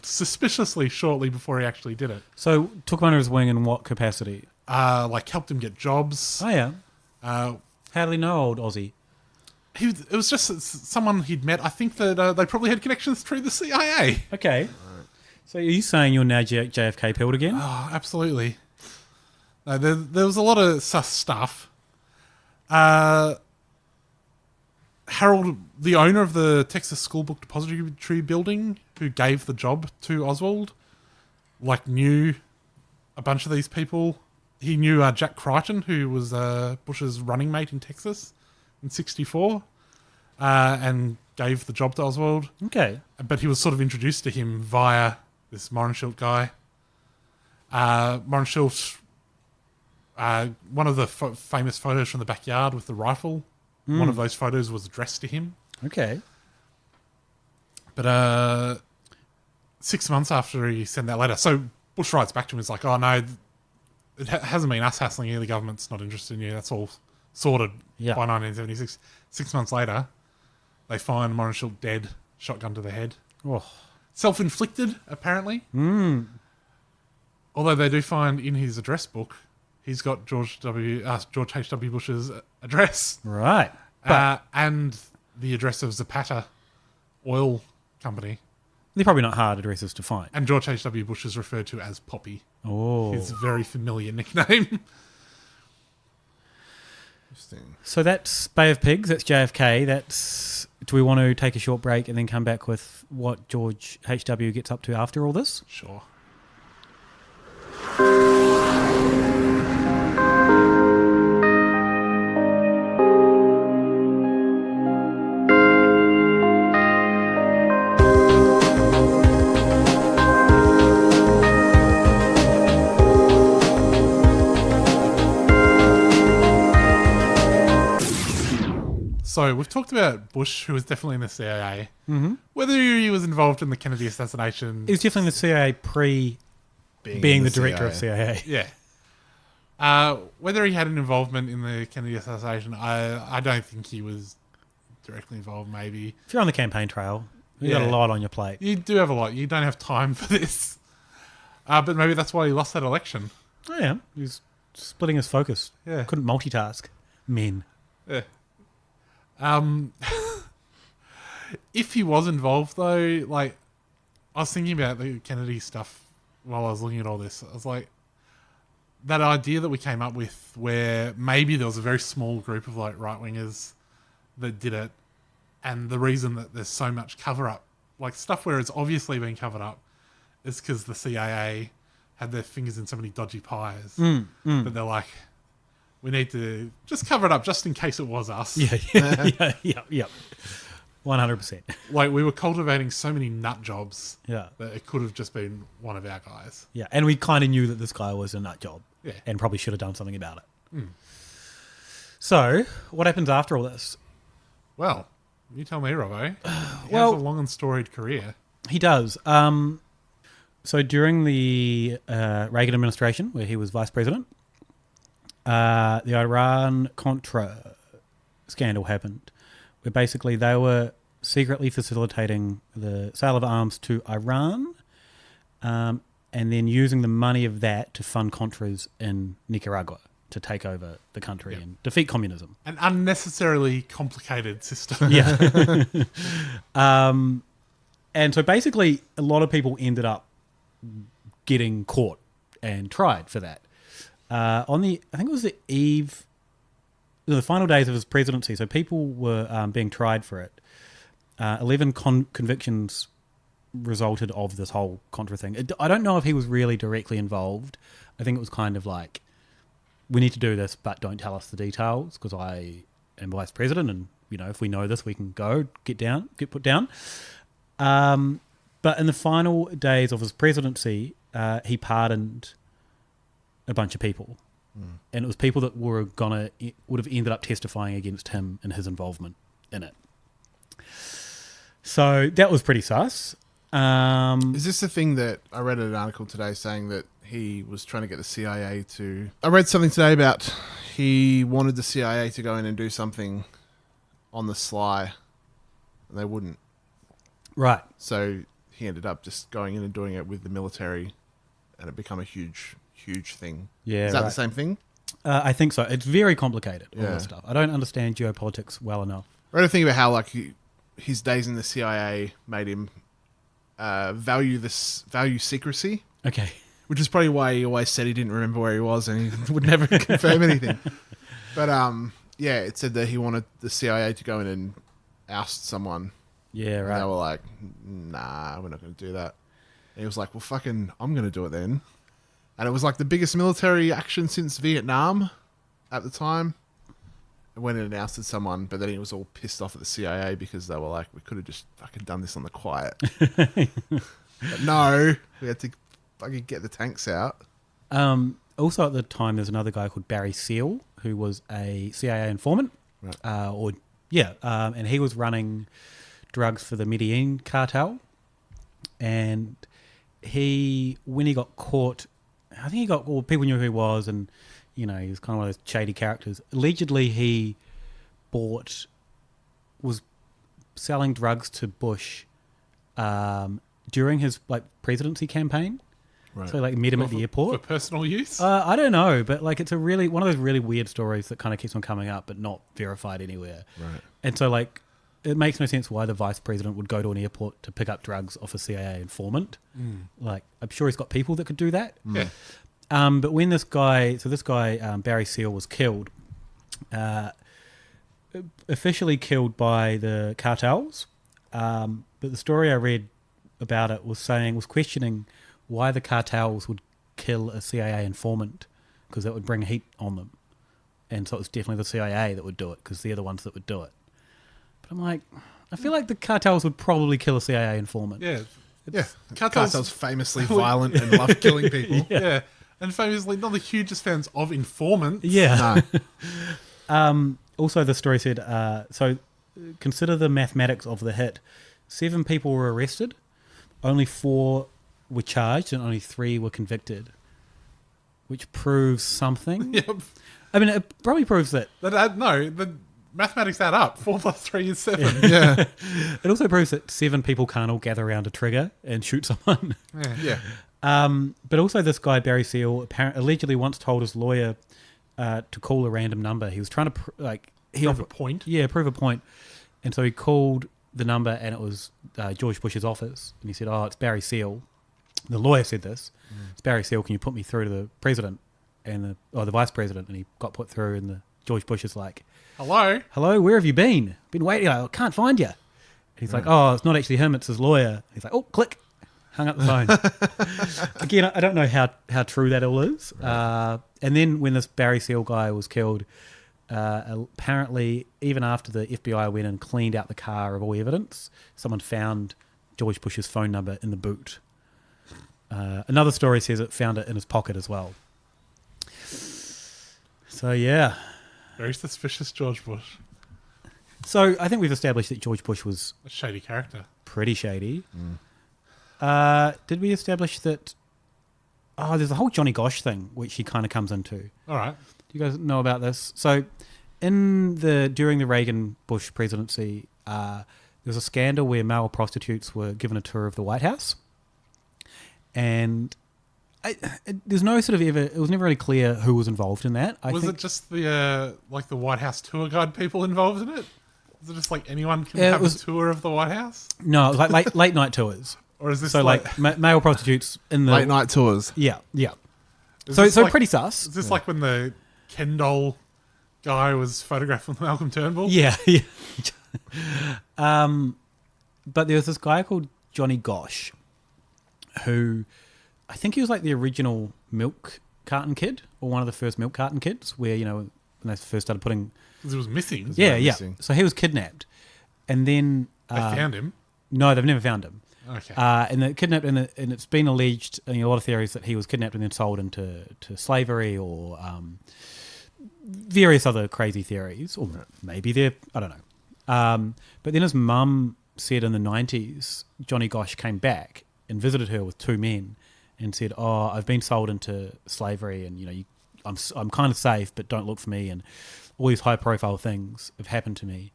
suspiciously shortly before he actually did it. So took him under his wing in what capacity? Like helped him get jobs. Oh yeah. How did he know old Aussie? It was just someone he'd met. I think that they probably had connections through the CIA. Okay. So are you saying you're now JFK pilled again? Oh, absolutely. No, there was a lot of sus stuff. Harold, the owner of the Texas School Book Depository building, who gave the job to Oswald, knew a bunch of these people. He knew Jack Crichton, who was Bush's running mate in Texas in 1964, and gave the job to Oswald. Okay. But he was sort of introduced to him via this Mohrenschildt guy. Mohrenschildt, one of the famous photos from the backyard with the rifle, one of those photos was addressed to him. Okay. But 6 months after he sent that letter, so Bush writes back to him, he's like, oh no, it hasn't been us hassling you, the government's not interested in you, that's all sorted by 1976. 6 months later, they find Mohrenschildt dead, shotgun to the head. Oh. Self-inflicted, apparently. Although they do find in his address book, he's got George H.W. Bush's address. Right. And the address of Zapata Oil Company. They're probably not hard addresses to find. And George H.W. Bush is referred to as Poppy. Oh. His very familiar nickname. Interesting. So that's Bay of Pigs, that's JFK, do we want to take a short break and then come back with what George H.W. gets up to after all this? Sure. So we've talked about Bush, who was definitely in the CIA. Mm-hmm. Whether he was involved in the Kennedy assassination, He was definitely in the CIA being the director of CIA. Yeah. Whether he had an involvement in the Kennedy assassination, I don't think he was directly involved. Maybe If you're on the campaign trail, you've got a lot on your plate. You do have a lot. You don't have time for this. But maybe that's why he lost that election. Oh yeah, he's splitting his focus. Yeah. Couldn't multitask. Men. Yeah. If he was involved, though, I was thinking about the Kennedy stuff while I was looking at all this. I was like, that idea that we came up with where maybe there was a very small group of right-wingers that did it, and the reason that there's so much cover-up, stuff where it's obviously been covered up, is because the CIA had their fingers in so many dodgy pies that they're like, we need to just cover it up just in case it was us. Yeah. 100%. We were cultivating so many nut jobs that it could have just been one of our guys. Yeah, and we kind of knew that this guy was a nut job. Yeah. And probably should have done something about it. So, what happens after all this? Well, you tell me, Robbo. He has a long and storied career. He does. So during the Reagan administration, where he was vice president, the Iran-Contra scandal happened, where basically they were secretly facilitating the sale of arms to Iran, and then using the money of that to fund Contras in Nicaragua to take over the country and defeat communism. An unnecessarily complicated system. Yeah. And so basically, a lot of people ended up getting caught and tried for that. I think it was the final days of his presidency, so people were being tried for it. 11 convictions resulted of this whole Contra thing. I don't know if he was really directly involved. I think it was kind of like, we need to do this, but don't tell us the details because I am vice president, and if we know this, we can get put down. But in the final days of his presidency, he pardoned a bunch of people, and it was people that would have ended up testifying against him and his involvement in it. So that was pretty sus. Is this the thing that I read an article today saying that he was trying to get the CIA to... I read something today about he wanted the CIA to go in and do something on the sly, and they wouldn't. Right. So he ended up just going in and doing it with the military, and it became a huge thing. Yeah, Is that the same thing? I think so. It's very complicated, all this stuff. I don't understand geopolitics well enough. I read a thing about how his days in the CIA made him value secrecy. Okay. Which is probably why he always said he didn't remember where he was and he would never confirm anything. But it said that he wanted the CIA to go in and oust someone. Yeah, right. And they were like, nah, we're not going to do that. And he was like, well, fucking, I'm going to do it then. And it was like the biggest military action since Vietnam at the time. It went in and ousted someone, but then he was all pissed off at the CIA because they were like, we could have just fucking done this on the quiet. But no, we had to fucking get the tanks out. Also at the time, there's another guy called Barry Seal, who was a CIA informant. Right. And he was running drugs for the Medellin cartel. And when he got caught, I think people knew who he was, and he was kind of one of those shady characters. Allegedly, he was selling drugs to Bush during his presidency campaign. Right. So met him at the airport for personal use. I don't know, but it's a really one of those really weird stories that kind of keeps on coming up, but not verified anywhere. Right. And so it makes no sense why the vice president would go to an airport to pick up drugs off a CIA informant. I'm sure he's got people that could do that. Yeah. But when this guy Barry Seal was killed, officially killed by the cartels, but the story I read about it was questioning why the cartels would kill a CIA informant, because that would bring heat on them. And so it was definitely the CIA that would do it, because they're the ones that would do it. But I'm like, I feel like the cartels would probably kill a CIA informant. Yeah. Cartels famously violent and love killing people. Yeah. And famously not the hugest fans of informants. Yeah. No. Also, the story said, so consider the mathematics of the hit. 7 people were arrested, only 4 were charged, and only 3 were convicted, which proves something. Yep. I mean, it probably proves that... the mathematics add up. 4 plus 3 is 7. Yeah. It also proves that 7 people can't all gather around a trigger and shoot someone. Yeah. But also this guy, Barry Seal, allegedly once told his lawyer to call a random number. He was trying to prove a point. Yeah, prove a point. And so he called the number, and it was George Bush's office. And he said, it's Barry Seal. The lawyer said this. It's Barry Seal, can you put me through to the president and the vice president? And he got put through, and the George Bush is like, Hello, where have you been? Been waiting, I can't find you. And he's like, it's not actually him, it's his lawyer. He's like, click. Hung up the phone. Again, I don't know how true that all is. Right. And then when this Barry Seal guy was killed, apparently even after the FBI went and cleaned out the car of all evidence, someone found George Bush's phone number in the boot. Another story says it found it in his pocket as well. So, yeah. Very suspicious George Bush. So, I think we've established that George Bush was... a shady character. Pretty shady. Did we establish that... there's a whole Johnny Gosh thing, which he kind of comes into. All right. Do you guys know about this? So, during the Reagan-Bush presidency, there there was a scandal where male prostitutes were given a tour of the White House, and there's no sort of it was never really clear who was involved in that. Was it just the like the White House tour guide people involved in it? Was it just like anyone can have a tour of the White House? No, it was like late night tours. Or is this so like male prostitutes in the late night tours? Yeah. Is So this like, pretty sus. Is this like when the Ken doll guy was photographed with Malcolm Turnbull? Yeah. But there was this guy called Johnny Gosh, who I think he was like the original milk carton kid, or one of the first milk carton kids, where when they first started putting. Because he was missing. Yeah. So he was kidnapped, and then they found him. No, they've never found him. Okay. And they kidnapped, and it's been alleged, a lot of theories that he was kidnapped and then sold into slavery, or various other crazy theories, or maybe I don't know. But then his mum said in the 90s, Johnny Gosh came back and visited her with two men and said, "Oh, I've been sold into slavery, and I'm kind of safe, but don't look for me, and all these high profile things have happened to me."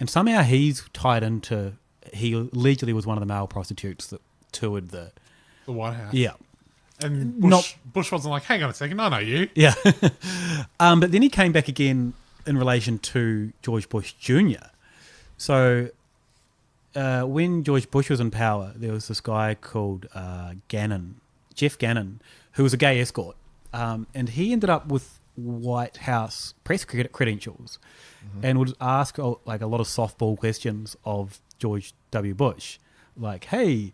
And somehow he's tied into. He allegedly was one of the male prostitutes that toured the White House. Yeah. And Bush wasn't like, hang on a second, I know you. Yeah. But then he came back again in relation to George Bush Jr. So when George Bush was in power, there was this guy called Jeff Gannon, who was a gay escort. And he ended up with White House press credentials and would ask like a lot of softball questions of George W. Bush, like, "Hey,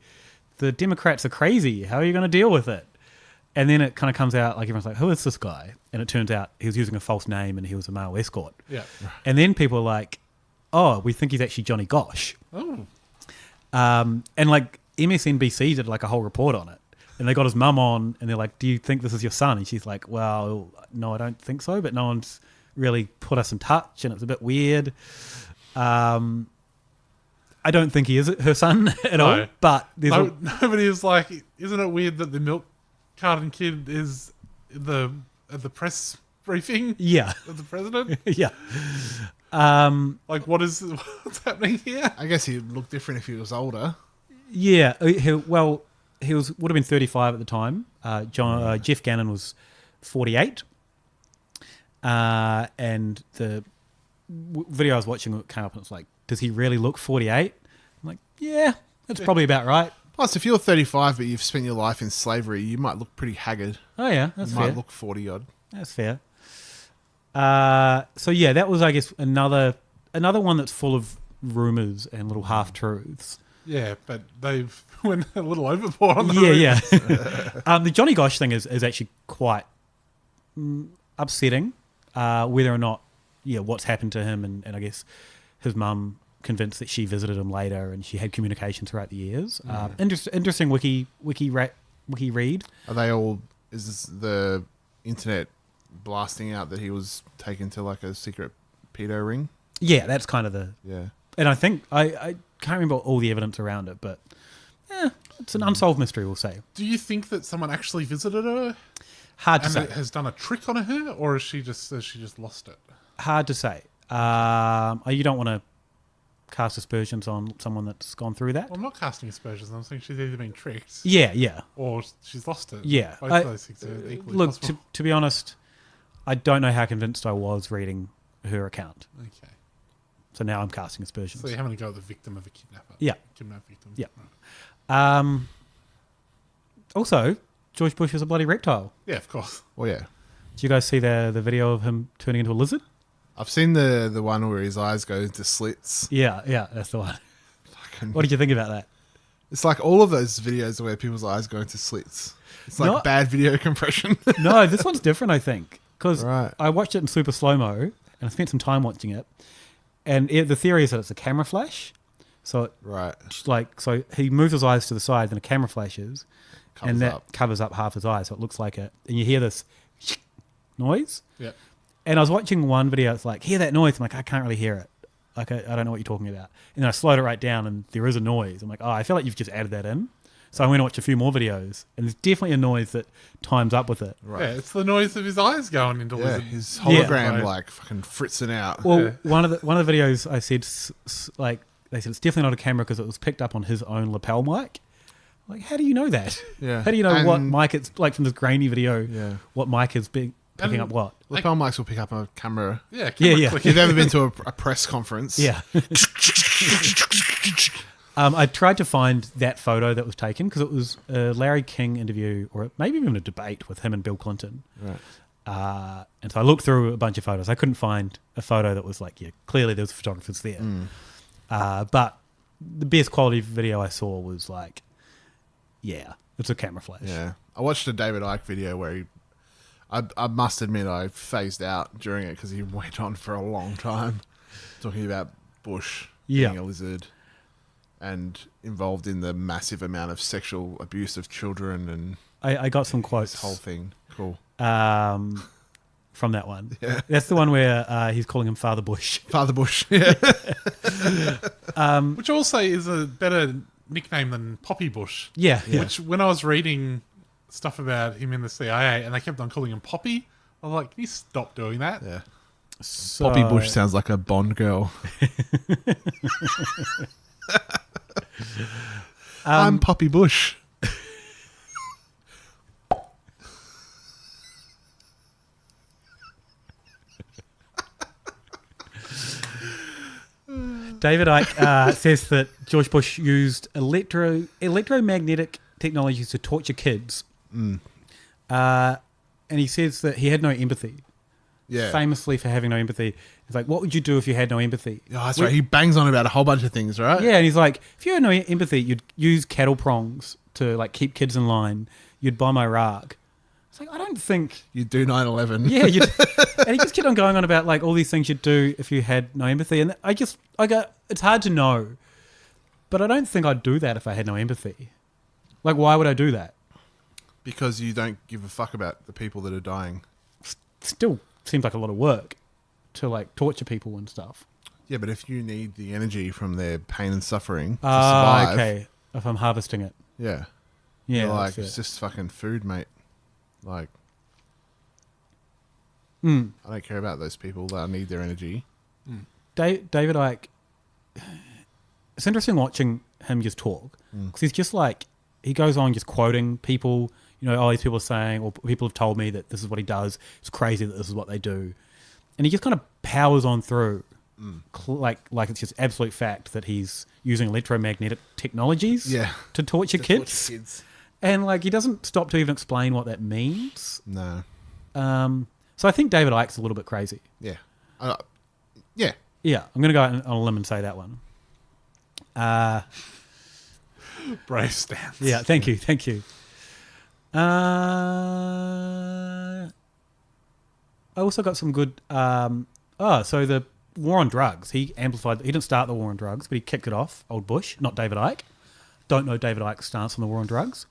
the Democrats are crazy. How are you going to deal with it?" And then it kind of comes out like everyone's like, "Who is this guy?" And it turns out he was using a false name and he was a male escort. Yeah. And then people are like, "Oh, we think he's actually Johnny Gosh." Oh. And like MSNBC did like a whole report on it, and they got his mum on, and they're like, "Do you think this is your son?" And she's like, "Well, no, I don't think so, but no one's really put us in touch, and it's a bit weird." I don't think he is her son at all, but nobody is like, isn't it weird that the milk carton kid is at the press briefing? Yeah. Of the president? Yeah. Like, what's happening here? I guess he'd look different if he was older. Yeah. He would have been 35 at the time. Jeff Gannon was 48. And the video I was watching came up and it's like, does he really look 48? I'm like, yeah, that's probably about right. Plus, if you're 35 but you've spent your life in slavery, you might look pretty haggard. Oh, yeah, that's you fair. might look 40-odd. That's fair. So, yeah, that was, I guess, another one that's full of rumours and little half-truths. Yeah, but they've went a little overboard on the Yeah. The Johnny Gosh thing is actually quite upsetting, whether or not, what's happened to him, and I guess his mum convinced that she visited him later and she had communication throughout the years. Interesting wiki read. Are they all? Is this the internet blasting out that he was taken to like a secret pedo ring? Yeah, that's kind of the. Yeah. And I think I can't remember all the evidence around it, but it's an unsolved mystery, we'll say. Do you think that someone actually visited her? Hard to say. Has done a trick on her, or has she just lost it? Hard to say. You don't want to cast aspersions on someone that's gone through that. Well, I'm not casting aspersions. I'm saying she's either been tricked. Yeah. Or she's lost it. Yeah. Both of those things are equally look, possible. to be honest, I don't know how convinced I was reading her account. Okay. So now I'm casting aspersions. So you're having to go with the victim of a kidnapper. Yeah. Kidnapped victim. Yeah. Right. Also, George Bush is a bloody reptile. Yeah, of course. Well, yeah. Did you guys see the video of him turning into a lizard? I've seen the one where his eyes go into slits. Yeah, that's the one. What did you think about that? It's like all of those videos where people's eyes go into slits. It's like bad video compression. No, this one's different, I think. Because Right. I watched it in super slow-mo, and I spent some time watching it. And the theory is that it's a camera flash. So so he moves his eyes to the side, then a camera flashes, and that covers up half his eye, so it looks like it. And you hear this noise. Yeah. And I was watching one video, it's like, hear that noise? I'm like, I can't really hear it. Like, I don't know what you're talking about. And then I slowed it right down, and there is a noise. I'm like, oh, I feel like you've just added that in. So I went to watch a few more videos, and there's definitely a noise that times up with it. Right. Yeah, it's the noise of his eyes going into lizard. His hologram like fucking fritzing out. Well, one of the videos I said like they said it's definitely not a camera because it was picked up on his own lapel mic. Like, how do you know that? Yeah. How do you know And- what mic it's like from this grainy video? Yeah. What mic is picking And- up what? Lapel mics will pick up a camera. Yeah, Yeah. If you've ever been to a press conference. Yeah. I tried to find that photo that was taken because it was a Larry King interview or maybe even a debate with him and Bill Clinton. Right. And so I looked through a bunch of photos. I couldn't find a photo that was like, yeah, clearly there was photographers there. But the best quality video I saw was like, yeah, it's a camera flash. Yeah. I watched a David Icke video where I must admit I phased out during it because he went on for a long time talking about Bush being a lizard and involved in the massive amount of sexual abuse of children and I got some quotes. This whole thing. Cool. From that one. Yeah. That's the one where he's calling him Father Bush. Father Bush, yeah. Which also is a better nickname than Poppy Bush. Yeah. Which, when I was reading stuff about him in the CIA and they kept on calling him Poppy, I was like, can you stop doing that? Yeah. So, Poppy Bush sounds like a Bond girl. I'm Poppy Bush. David Icke says that George Bush used electromagnetic technologies to torture kids. And he says that he had no empathy. Yeah. Famously for having no empathy. He's like, what would you do if you had no empathy? Oh, that's right. He bangs on about a whole bunch of things, right? Yeah, and he's like, if you had no empathy, you'd use cattle prongs to like keep kids in line. You'd bomb Iraq. It's like, I don't think... You'd do 9/11. Yeah, and he just kept on going on about like all these things you'd do if you had no empathy. And I go, it's hard to know, but I don't think I'd do that if I had no empathy. Like, why would I do that? Because you don't give a fuck about the people that are dying. Still seems like a lot of work to like torture people and stuff. Yeah, but if you need the energy from their pain and suffering to survive... okay. If I'm harvesting it. Yeah. Yeah, You're like, that's it's it. just fucking food, mate. Like... I don't care about those people that need their energy. David Icke, it's interesting watching him just talk because he's just like, he goes on just quoting people, you know, these people are saying, or people have told me that this is what he does. It's crazy that this is what they do. And he just kind of powers on through like it's just absolute fact that he's using electromagnetic technologies to torture kids. And like, he doesn't stop to even explain what that means. No. So I think David Icke's a little bit crazy. Yeah. Yeah. Yeah, I'm going to go out on a limb and say that one. Brave stance. Yeah, thank you. I also got some good... so the war on drugs. He didn't start the war on drugs, but he kicked it off. Old Bush, not David Icke. Don't know David Icke's stance on the war on drugs.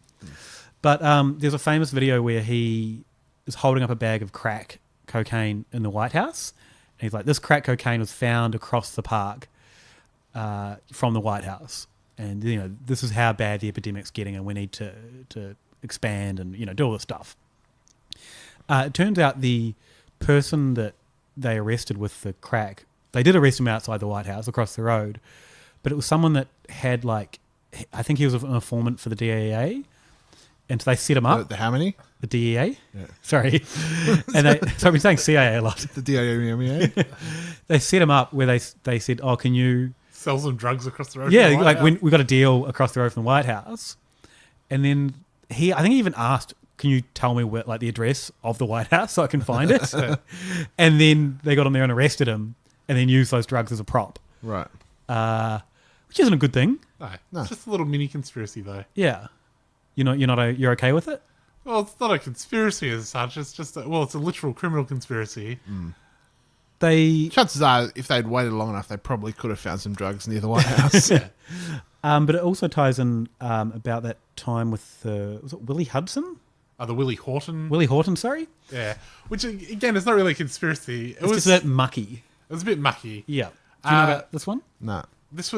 But there's a famous video where he is holding up a bag of crack cocaine in the White House. And he's like, this crack cocaine was found across the park from the White House. And, you know, this is how bad the epidemic's getting and we need to expand and, you know, do all this stuff. It turns out the person that they arrested with the crack, they did arrest him outside the White House across the road, but it was someone that had like, I think he was an informant for the DEA. And so they set him up. The how many? The DEA? Yeah. Sorry. So I've been saying CIA a lot. The DEA. They set him up where they said, oh, can you... Sell some drugs across the road Yeah, from the White like House. when we got a deal across the road from the White House. And then I think he even asked, can you tell me where, like, the address of the White House so I can find it? And then they got him there and arrested him and then used those drugs as a prop. Right. Which isn't a good thing. No, it's just a little mini conspiracy, though. Yeah. You're okay with it? Well, it's not a conspiracy as such. It's just it's a literal criminal conspiracy. Chances are, if they'd waited long enough, they probably could have found some drugs near the White House. Yeah. But it also ties in about that time with was it Willie Hudson? The Willie Horton. Willie Horton, sorry. Yeah, which again is not really a conspirity. It's just a bit mucky. It was a bit mucky. Yeah. Do you know about this one? No. It's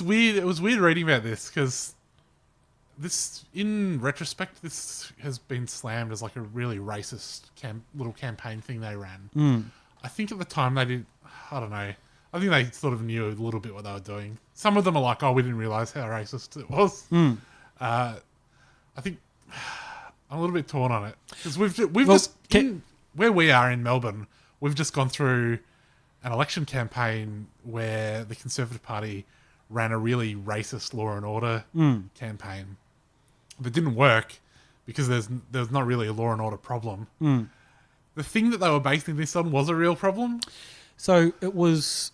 weird. It was weird reading about this because this, in retrospect, this has been slammed as like a really racist little campaign thing they ran. I think at the time they did. I don't know. I think they sort of knew a little bit what they were doing. Some of them are like, "Oh, we didn't realize how racist it was." I think I'm a little bit torn on it because where we are in Melbourne, we've just gone through an election campaign where the Conservative Party ran a really racist law and order campaign that didn't work because there's not really a law and order problem. The thing that they were basing this on was a real problem. So it was,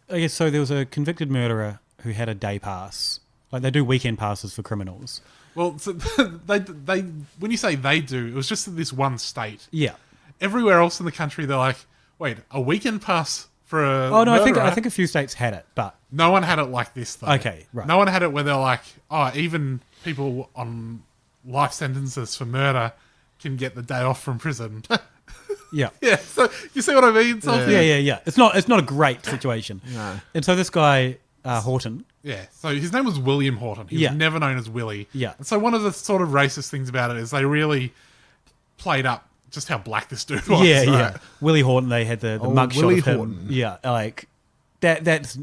I guess, so there was a convicted murderer who had a day pass. Like they do weekend passes for criminals. Well, so they when you say they do, it was just in this one state. Yeah. Everywhere else in the country, they're like, wait, a weekend pass for a Oh no, murderer? I think a few states had it, but No one had it like this, though. Okay, right. No one had it where they're like, oh, even people on life sentences for murder can get the day off from prison. Yeah. Yeah, so you see what I mean? So Yeah. It's not a great situation. No. And so this guy, Horton. Yeah, so his name was William Horton. He was never known as Willie. Yeah. And so one of the sort of racist things about it is they really played up just how black this dude was. Yeah. Willie Horton, they had the mugshot Willie of him. Horton. Yeah, like that's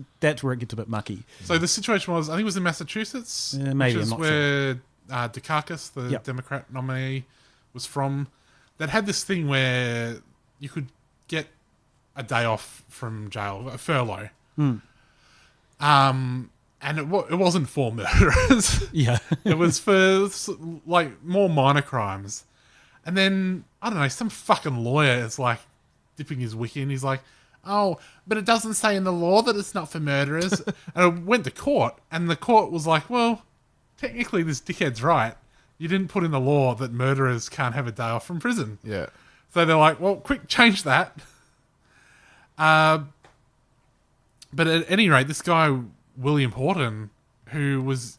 where it gets a bit mucky. So the situation was, I think it was in Massachusetts, maybe, which is I'm not where Dukakis, the Democrat nominee, was from. That had this thing where you could get a day off from jail, a furlough. And it wasn't for murderers. Yeah. It was for like more minor crimes. And then, I don't know, some fucking lawyer is like dipping his wick in. He's like, oh, but it doesn't say in the law that it's not for murderers. And I went to court, and the court was like, well, technically this dickhead's right. You didn't put in the law that murderers can't have a day off from prison. Yeah. So they're like, well, quick, change that. But at any rate, this guy, William Horton, who was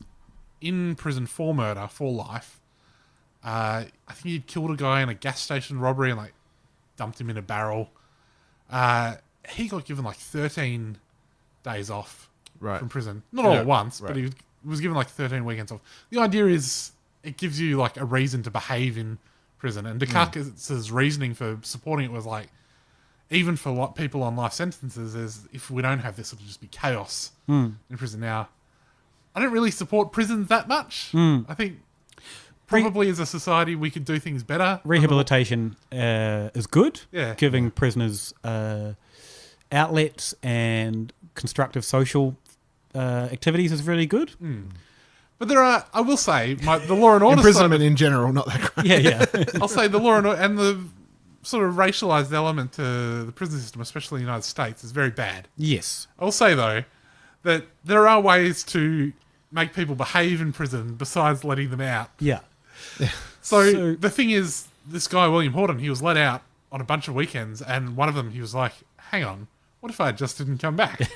in prison for murder for life, I think he'd killed a guy in a gas station robbery and like dumped him in a barrel. He got given like 13 days off from prison. Not all at once, but he was given like 13 weekends off. The idea is it gives you like a reason to behave in prison. And Dukakis' reasoning for supporting it was like, even for people on life sentences, is if we don't have this, it'll just be chaos in prison. Now, I don't really support prisons that much. I think probably as a society we could do things better. Rehabilitation is good. Yeah. Giving prisoners outlets and constructive social activities is really good. But there are, I will say, the law and order imprisonment in general, not that great. Yeah. I'll say the law and order and the sort of racialized element to the prison system, especially in the United States, is very bad. Yes. I'll say, though, that there are ways to make people behave in prison besides letting them out. Yeah. So the thing is, this guy, William Horton, he was let out on a bunch of weekends, and one of them, he was like, hang on, what if I just didn't come back?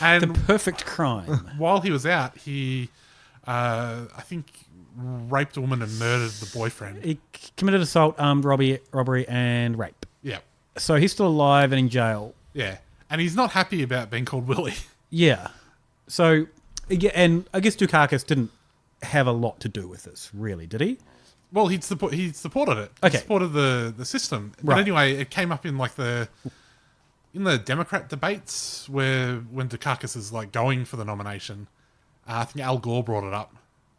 And the perfect crime. While he was out, he, I think, raped a woman and murdered the boyfriend. He committed assault, armed robbery, and rape. Yeah. So he's still alive and in jail. Yeah. And he's not happy about being called Willie. Yeah. So, and I guess Dukakis didn't have a lot to do with this, really, did he? Well, he supported it. Okay. He supported the system. But Right. anyway, it came up in like in the Democrat debates when Dukakis is like going for the nomination. I think Al Gore brought it up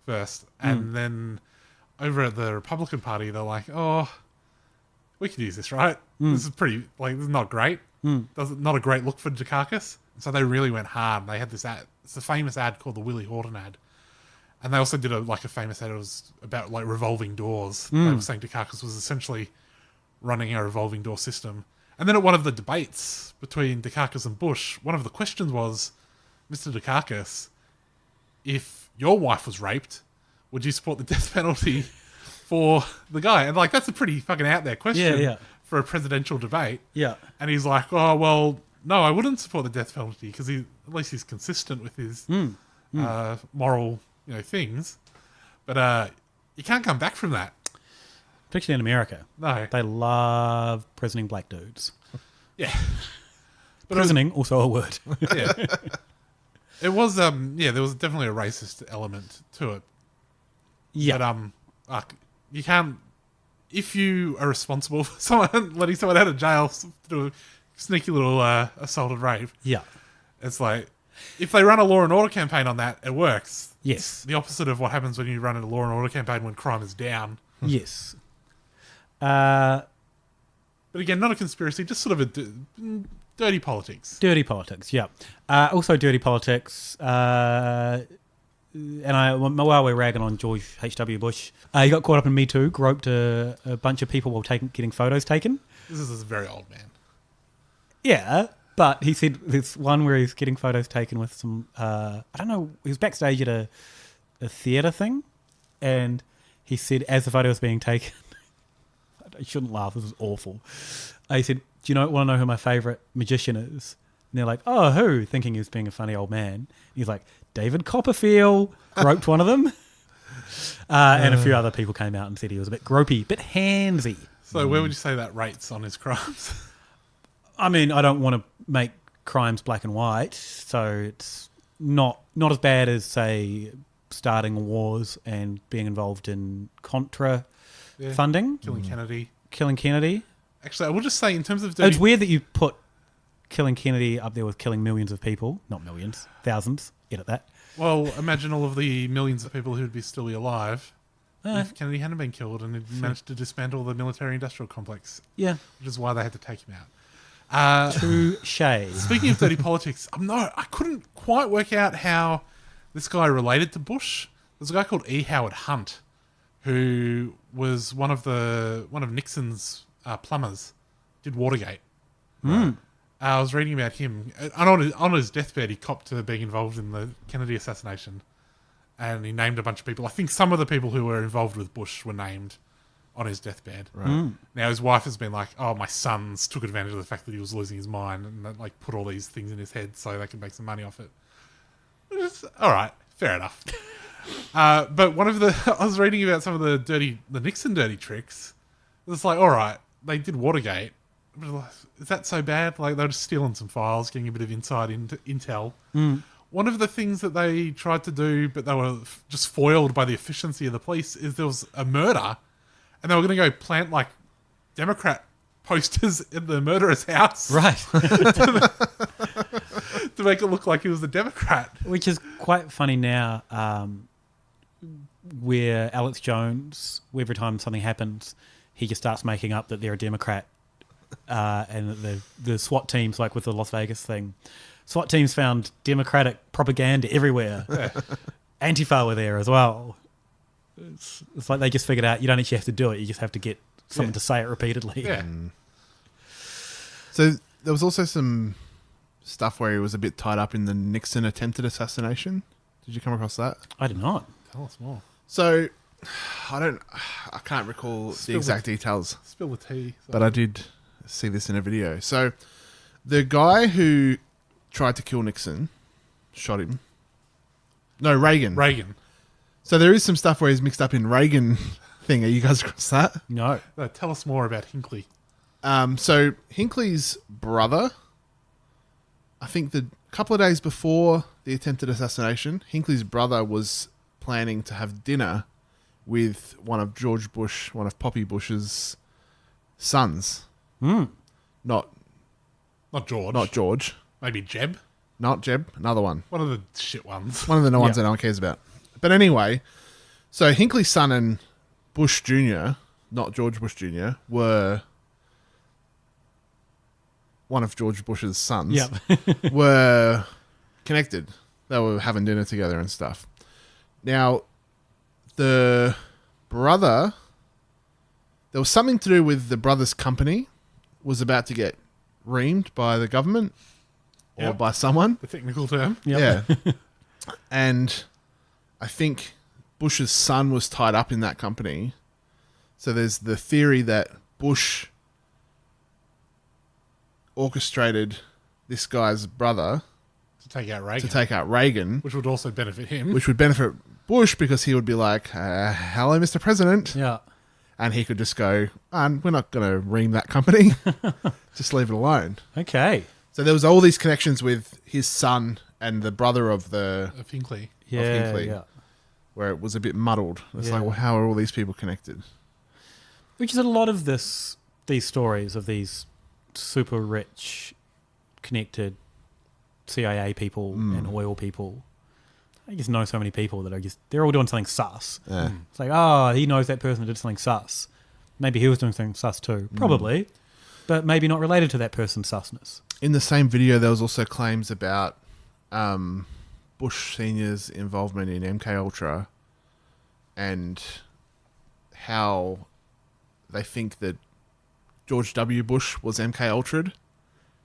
first, and then over at the Republican Party, they're like, "Oh, we could use this, right? This is pretty this is not great. Not a great look for Dukakis." So they really went hard. They had this ad. It's a famous ad called the Willie Horton ad, and they also did a famous ad. It was about like revolving doors. They were saying Dukakis was essentially running a revolving door system. And then at one of the debates between Dukakis and Bush, one of the questions was, Mr. Dukakis, if your wife was raped, would you support the death penalty for the guy? And like, that's a pretty fucking out there question for a presidential debate. Yeah. And he's like, oh, well, no, I wouldn't support the death penalty because at least he's consistent with his moral things. But you can't come back from that. Particularly in America. No. They love prisoning black dudes. Yeah. But prisoning, also a word. Yeah. It was, there was definitely a racist element to it. Yeah. But, you can't, if you are responsible for letting someone out of jail to do a sneaky little assaulted rape. Yeah. It's like, if they run a law and order campaign on that, it works. Yes. It's the opposite of what happens when you run a law and order campaign when crime is down. Yes. But again, not a conspiracy, just sort of a dirty politics. Dirty politics, yeah. Also dirty politics. While we're ragging on George H.W. Bush, he got caught up in Me Too, groped a bunch of people while getting photos taken. This is a very old man. Yeah, but he said there's one where he's getting photos taken with some, I don't know, he was backstage at a theatre thing, and he said as the photo was being taken, I shouldn't laugh, this is awful. He said, do you want to know who my favourite magician is? And they're like, oh, who? Thinking he was being a funny old man. And he's like, David Copperfield. Groped one of them. And a few other people came out and said he was a bit gropey, a bit handsy. So where would you say that rates on his crimes? I mean, I don't want to make crimes black and white, so it's not as bad as, say, starting wars and being involved in Contra funding. Killing Kennedy. Actually, I will just say in terms of dirty... It's weird that you put killing Kennedy up there with killing millions of people. Not millions, thousands. Edit that. Well, imagine all of the millions of people who would still be alive if Kennedy hadn't been killed and had managed to dismantle the military-industrial complex. Yeah. Which is why they had to take him out. Touché. Speaking of dirty politics, I couldn't quite work out how this guy related to Bush. There's a guy called E. Howard Hunt, who was one of Nixon's plumbers, did Watergate. I was reading about him. And on his deathbed, he copped to being involved in the Kennedy assassination. And he named a bunch of people. I think some of the people who were involved with Bush were named on his deathbed. Right. Now, his wife has been like, oh, my sons took advantage of the fact that he was losing his mind and like put all these things in his head so they could make some money off it. All right, fair enough. But I was reading about some of the Nixon dirty tricks. It's like, all right, they did Watergate. Is that so bad? Like, they were just stealing some files, getting a bit of inside intel. One of the things that they tried to do, but they were just foiled by the efficiency of the police, is there was a murder, and they were going to go plant, like, Democrat posters in the murderer's house. Right. to make it look like he was a Democrat. Which is quite funny now, where Alex Jones, every time something happens, he just starts making up that they're a Democrat. And the SWAT teams, like with the Las Vegas thing, SWAT teams found Democratic propaganda everywhere. Antifa were there as well. It's like they just figured out you don't actually have to do it, you just have to get someone to say it repeatedly. Yeah. So there was also some stuff where he was a bit tied up in the Nixon attempted assassination. Did you come across that? I did not. Tell us more. So I can't recall the exact details. Spill the tea. But I did see this in a video. So the guy who tried to kill Nixon shot him. No, Reagan. So there is some stuff where he's mixed up in Reagan thing. Are you guys across that? No. Tell us more about Hinckley. So Hinckley's brother, I think a couple of days before the attempted assassination, Hinckley's brother was planning to have dinner with one of Poppy Bush's sons. Not George. Not George. Maybe Jeb? Not Jeb. Another one. One of the shit ones. One of the ones that no one cares about. But anyway, so Hinckley's son and Bush Jr., not George Bush Jr., were one of George Bush's sons, were connected. They were having dinner together and stuff. Now, the brother, there was something to do with the brother's company was about to get reamed by the government or by someone. The technical term. Yeah. And I think Bush's son was tied up in that company. So there's the theory that Bush orchestrated this guy's brother to take out Reagan. Which would also benefit him. Which would benefit Bush because he would be like, hello, Mr. President. Yeah. And he could just go, we're not going to ream that company. Just leave it alone. Okay. So there was all these connections with his son and the brother of Hinckley. Yeah. Where it was a bit muddled. It's like, well, how are all these people connected? Which is a lot of these stories of these super rich, connected CIA people and oil people. I just know so many people that they're all doing something sus. Yeah. It's like, oh, he knows that person that did something sus. Maybe he was doing something sus too. Probably. But maybe not related to that person's susness. In the same video, there was also claims about Bush Senior's involvement in MK Ultra and how they think that George W. Bush was MK Ultra'd,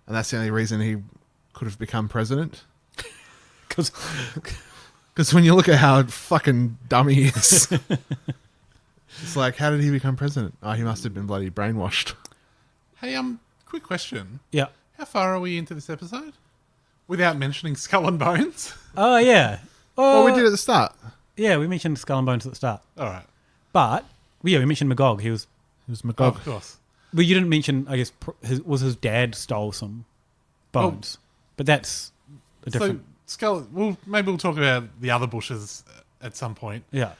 and that's the only reason he could have become president. Because when you look at how fucking dumb he is, it's like, how did he become president? Oh, he must have been bloody brainwashed. Hey, quick question. Yeah. How far are we into this episode? Without mentioning Skull and Bones? Oh, yeah. Well, we did at the start. Yeah, we mentioned Skull and Bones at the start. All right. But, we mentioned Magog. He was Magog. Oh, of course. But you didn't mention, I guess, his dad stole some bones. But that's a different... So, maybe we'll talk about the other Bushes at some point. Yeah.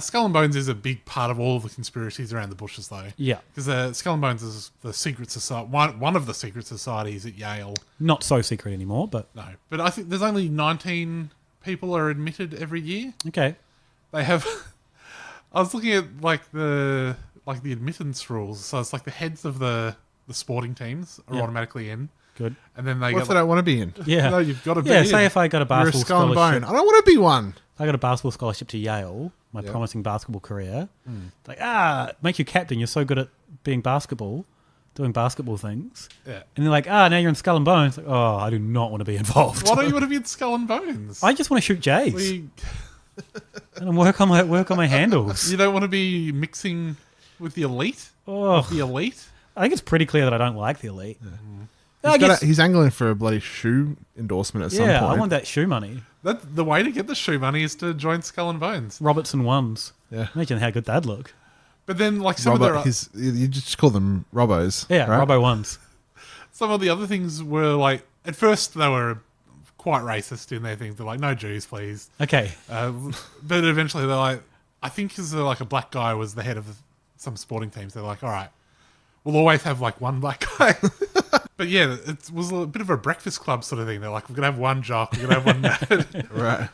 Skull and Bones is a big part of all the conspiracies around the Bushes, though. Yeah. Because Skull and Bones is the secret society, one of the secret societies at Yale. Not so secret anymore, but... No. But I think there's only 19 people are admitted every year. Okay. They have... I was looking at, the admittance rules. So it's like the heads of the sporting teams are automatically in. Good. And then they What if they don't want to be in? Yeah. No, you've got to be Yeah, in. say if I got a You're a basketball skull and scholarship... bone. I don't want to be one. I got a basketball scholarship to Yale, my promising basketball career. Like, make you captain. You're so good at being doing basketball things. Yeah. And they're like, now you're in Skull and Bones. Like, oh, I do not want to be involved. Why don't you want to be in Skull and Bones? I just want to shoot Jays. And work on my handles. You don't want to be mixing with the elite? Oh. With the elite? I think it's pretty clear that I don't like the elite. He's angling for a bloody shoe endorsement at some point. Yeah, I want that shoe money. The way to get the shoe money is to join Skull and Bones. Robertson ones. Yeah. Imagine how good that'd look. But then, some of their... you just call them Robos. Yeah, right? Robo ones. Some of the other things were at first they were quite racist in their things. They're like, no Jews, please. Okay. But eventually they're like, I think because a black guy was the head of some sporting teams, they're like, all right, we'll always have one black guy. But yeah, it was a bit of a breakfast club sort of thing. They're like, we're going to have one jock, we're going to have one nerd. Right.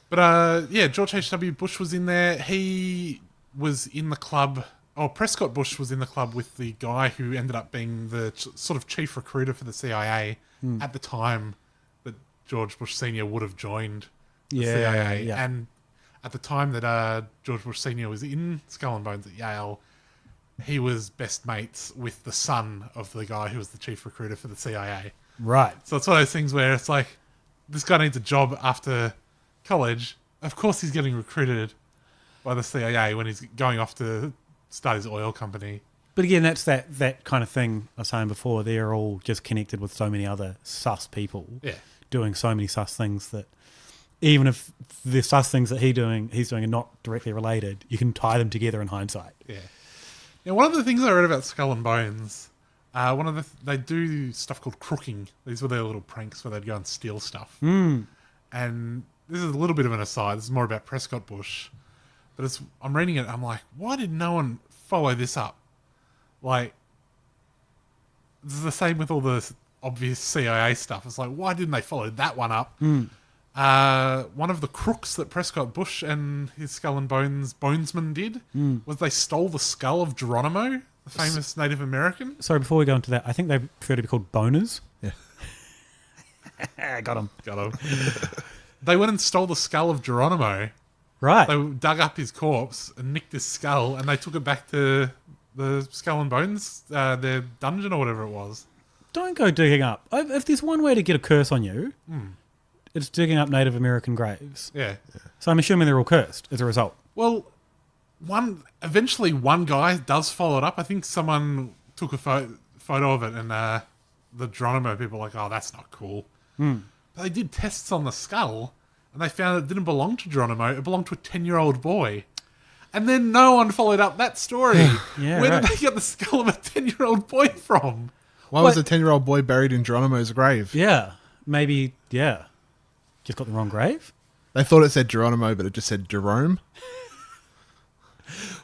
But George H.W. Bush was in there. He was in the club. Oh, Prescott Bush was in the club with the guy who ended up being the sort of chief recruiter for the CIA at the time that George Bush Sr. would have joined the CIA. Yeah. And at the time that George Bush Sr. was in Skull and Bones at Yale, he was best mates with the son of the guy who was the chief recruiter for the CIA. Right. So it's one of those things where it's like, this guy needs a job after college. Of course he's getting recruited by the CIA when he's going off to start his oil company. But again, that's that kind of thing I was saying before. They're all just connected with so many other sus people doing so many sus things that even if the sus things that he's doing are not directly related, you can tie them together in hindsight. Yeah. Now, one of the things I read about Skull and Bones, they do stuff called crooking. These were their little pranks where they'd go and steal stuff. And this is a little bit of an aside. This is more about Prescott Bush. But I'm reading it, I'm like, why did no one follow this up? This is the same with all the obvious CIA stuff. It's like, why didn't they follow that one up? One of the crooks that Prescott Bush and his Skull and Bones bonesmen did was they stole the skull of Geronimo, the famous Native American. Sorry, before we go into that, I think they prefer to be called boners. Yeah. Got him. They went and stole the skull of Geronimo. Right. They dug up his corpse and nicked his skull, and they took it back to the Skull and Bones, their dungeon or whatever it was. Don't go digging up. If there's one way to get a curse on you, it's digging up Native American graves. Yeah. So I'm assuming they're all cursed as a result. Well, eventually one guy does follow it up. I think someone took a photo of it, and the Geronimo people were like, oh, that's not cool. But they did tests on the skull, and they found it didn't belong to Geronimo. It belonged to a 10-year-old boy. And then no one followed up that story. Where did they get the skull of a 10-year-old boy from? Why was a 10-year-old boy buried in Geronimo's grave? Yeah. Maybe, just got the wrong grave? They thought it said Geronimo, but it just said Jerome.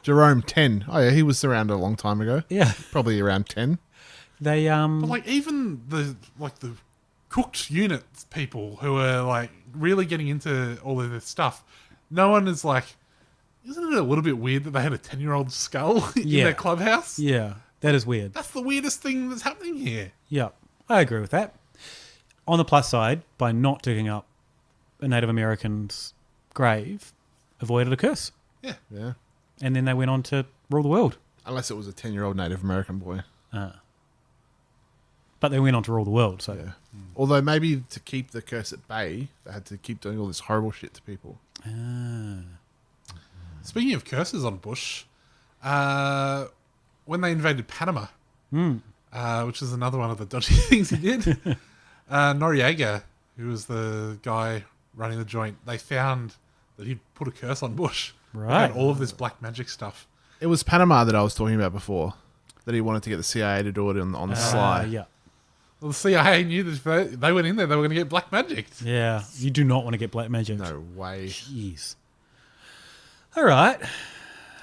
Jerome 10. Oh, yeah, he was around a long time ago. Yeah. Probably around 10. They But like even the cooked units people who are like really getting into all of this stuff, no one is like, isn't it a little bit weird that they had a 10-year-old skull in their clubhouse? Yeah, that is weird. That's the weirdest thing that's happening here. Yeah, I agree with that. On the plus side, by not digging up a Native American's grave, avoided a curse. Yeah. Yeah. And then they went on to rule the world. Unless it was a 10-year-old Native American boy. But they went on to rule the world, so... Yeah. Although maybe to keep the curse at bay, they had to keep doing all this horrible shit to people. Speaking of curses on Bush, when they invaded Panama, which is another one of the dodgy things he did, Noriega, who was the guy running the joint, they found that he'd put a curse on Bush. Right. All of this black magic stuff. It was Panama that I was talking about before, that he wanted to get the CIA to do it on the sly. Yeah. Well, the CIA knew that if they went in there, they were going to get black magic. Yeah, you do not want to get black magic. No way. Jeez. All right.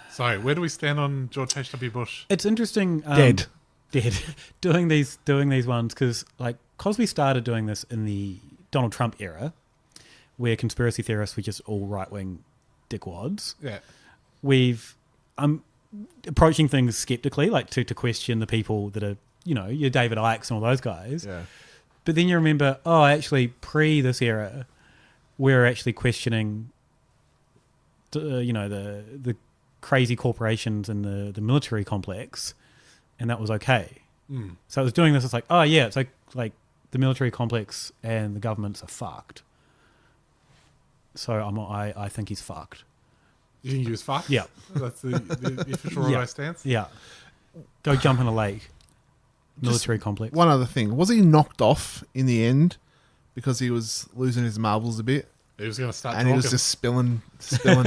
So, where do we stand on George H.W. Bush? It's interesting. Dead. doing these ones because like Cosby started doing this in the Donald Trump era, where conspiracy theorists were just all right wing dickwads. Yeah. I'm approaching things skeptically, like to question the people that are, your David Icks and all those guys. Yeah. But then you remember, actually, pre this era, we're actually questioning, the crazy corporations and the military complex, and that was okay. So it was doing this. It's like, it's like the military complex and the governments are fucked. So I think he's fucked. You think he was fucked? Yeah. That's the official Robo stance? Yeah. Go jump in a lake. Military complex. One other thing. Was he knocked off in the end because he was losing his marbles a bit? He was going to start and he was just spilling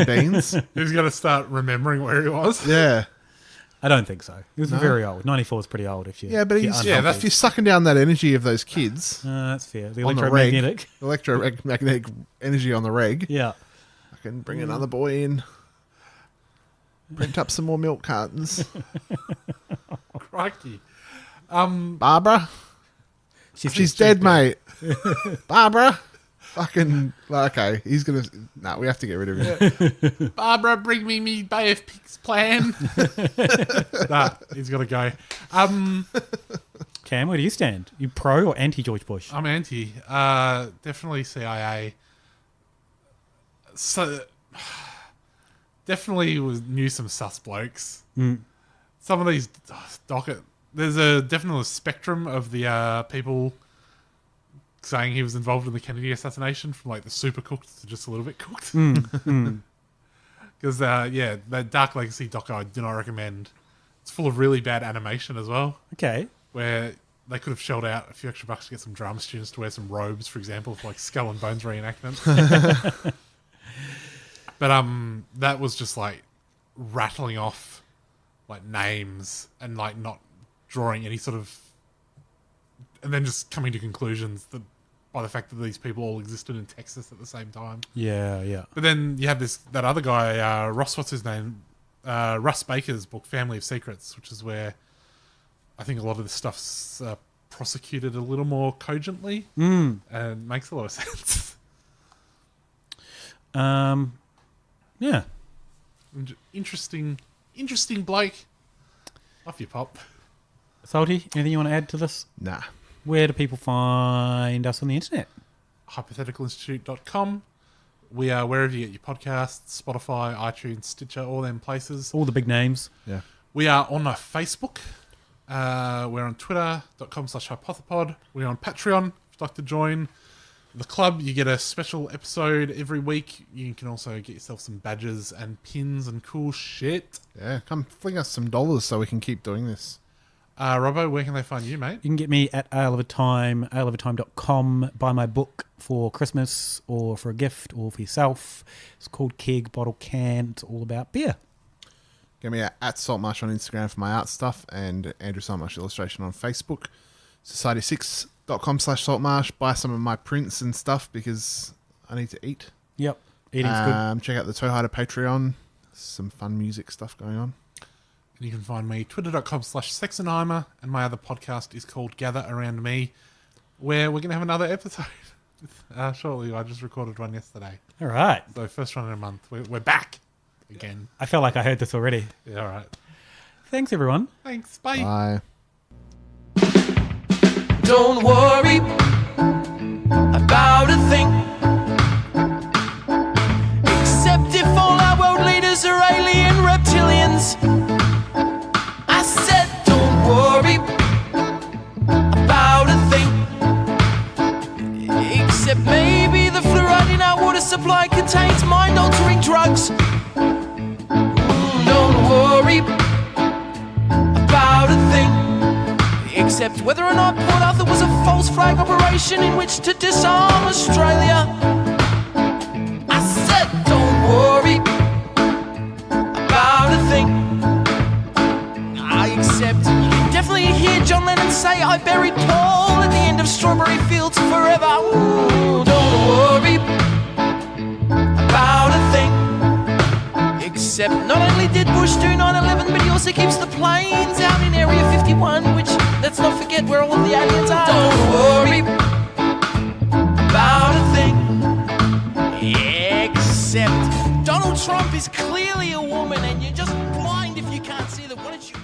beans? He was going to start remembering where he was? Yeah. I don't think so. He was very old. 94 is pretty old if you... Yeah, but if you're sucking down that energy of those kids... that's fair. The on electromagnetic. The electromagnetic energy on the reg. Yeah. I can bring another boy in. Print up some more milk cartons. Crikey. Barbara? She's dead, mate. Barbara? Fucking... Okay, he's going to... No, we have to get rid of him. Barbara, bring me Bay of Pigs plan. He's got to go. Cam, where do you stand? You pro or anti George Bush? I'm anti. Definitely CIA. So... Definitely knew some sus blokes. Some of these docket... There's a definite spectrum of the people saying he was involved in the Kennedy assassination, from like the super cooked to just a little bit cooked. Because, that Dark Legacy doc I do not recommend. It's full of really bad animation as well. Okay. Where they could have shelled out a few extra bucks to get some drama students to wear some robes, for example, for like Skull and Bones reenactment. But that was just like rattling off like names and like not drawing any sort of, and then just coming to conclusions that by the fact that these people all existed in Texas at the same time. Yeah. But then you have that other guy, Ross, what's his name? Russ Baker's book, Family of Secrets, which is where I think a lot of this stuff's prosecuted a little more cogently and makes a lot of sense. Yeah. Interesting bloke. Off you pop. Salty, anything you want to add to this? Nah. Where do people find us on the internet? Hypotheticalinstitute.com. We are wherever you get your podcasts, Spotify, iTunes, Stitcher, all them places. All the big names. Yeah. We are on Facebook. We're on twitter.com/hypothepod. We're on Patreon if you'd like to join the club. You get a special episode every week. You can also get yourself some badges and pins and cool shit. Yeah, come fling us some dollars so we can keep doing this. Robbo, where can they find you, mate? You can get me at aleofatime.com. Buy my book for Christmas or for a gift or for yourself. It's called Keg Bottle Can. It's all about beer. Get me at Saltmarsh on Instagram for my art stuff and Andrew Saltmarsh Illustration on Facebook. Society6.com/Saltmarsh. Buy some of my prints and stuff because I need to eat. Yep. Eating's good. Check out the Toe Hider Patreon. Some fun music stuff going on. And you can find me twitter.com/Sexanimer, and my other podcast is called Gather Around Me, where we're going to have another episode shortly. I just recorded one yesterday. All right. So first one in a month. We're back again. I felt like I heard this already. Yeah, all right. Thanks, everyone. Thanks. Bye. Bye. Don't worry about a thing, except if all our world leaders are alien reptilians. I said don't worry about a thing, except maybe the fluoride in our water supply contains mind-altering drugs. Don't worry about a thing, except whether or not Port Arthur was a false flag operation in which to disarm Australia. I said don't worry about a thing. I accept you can definitely hear John Lennon say I buried Paul at the end of Strawberry Fields Forever. Ooh, don't worry about a thing, except not only did Bush do 9/11, but he also keeps the planes out in Area 51, which, let's not forget where all of the aliens are. Don't worry about a thing, except Donald Trump is clearly a woman and you're just blind if you can't see that. Why don't you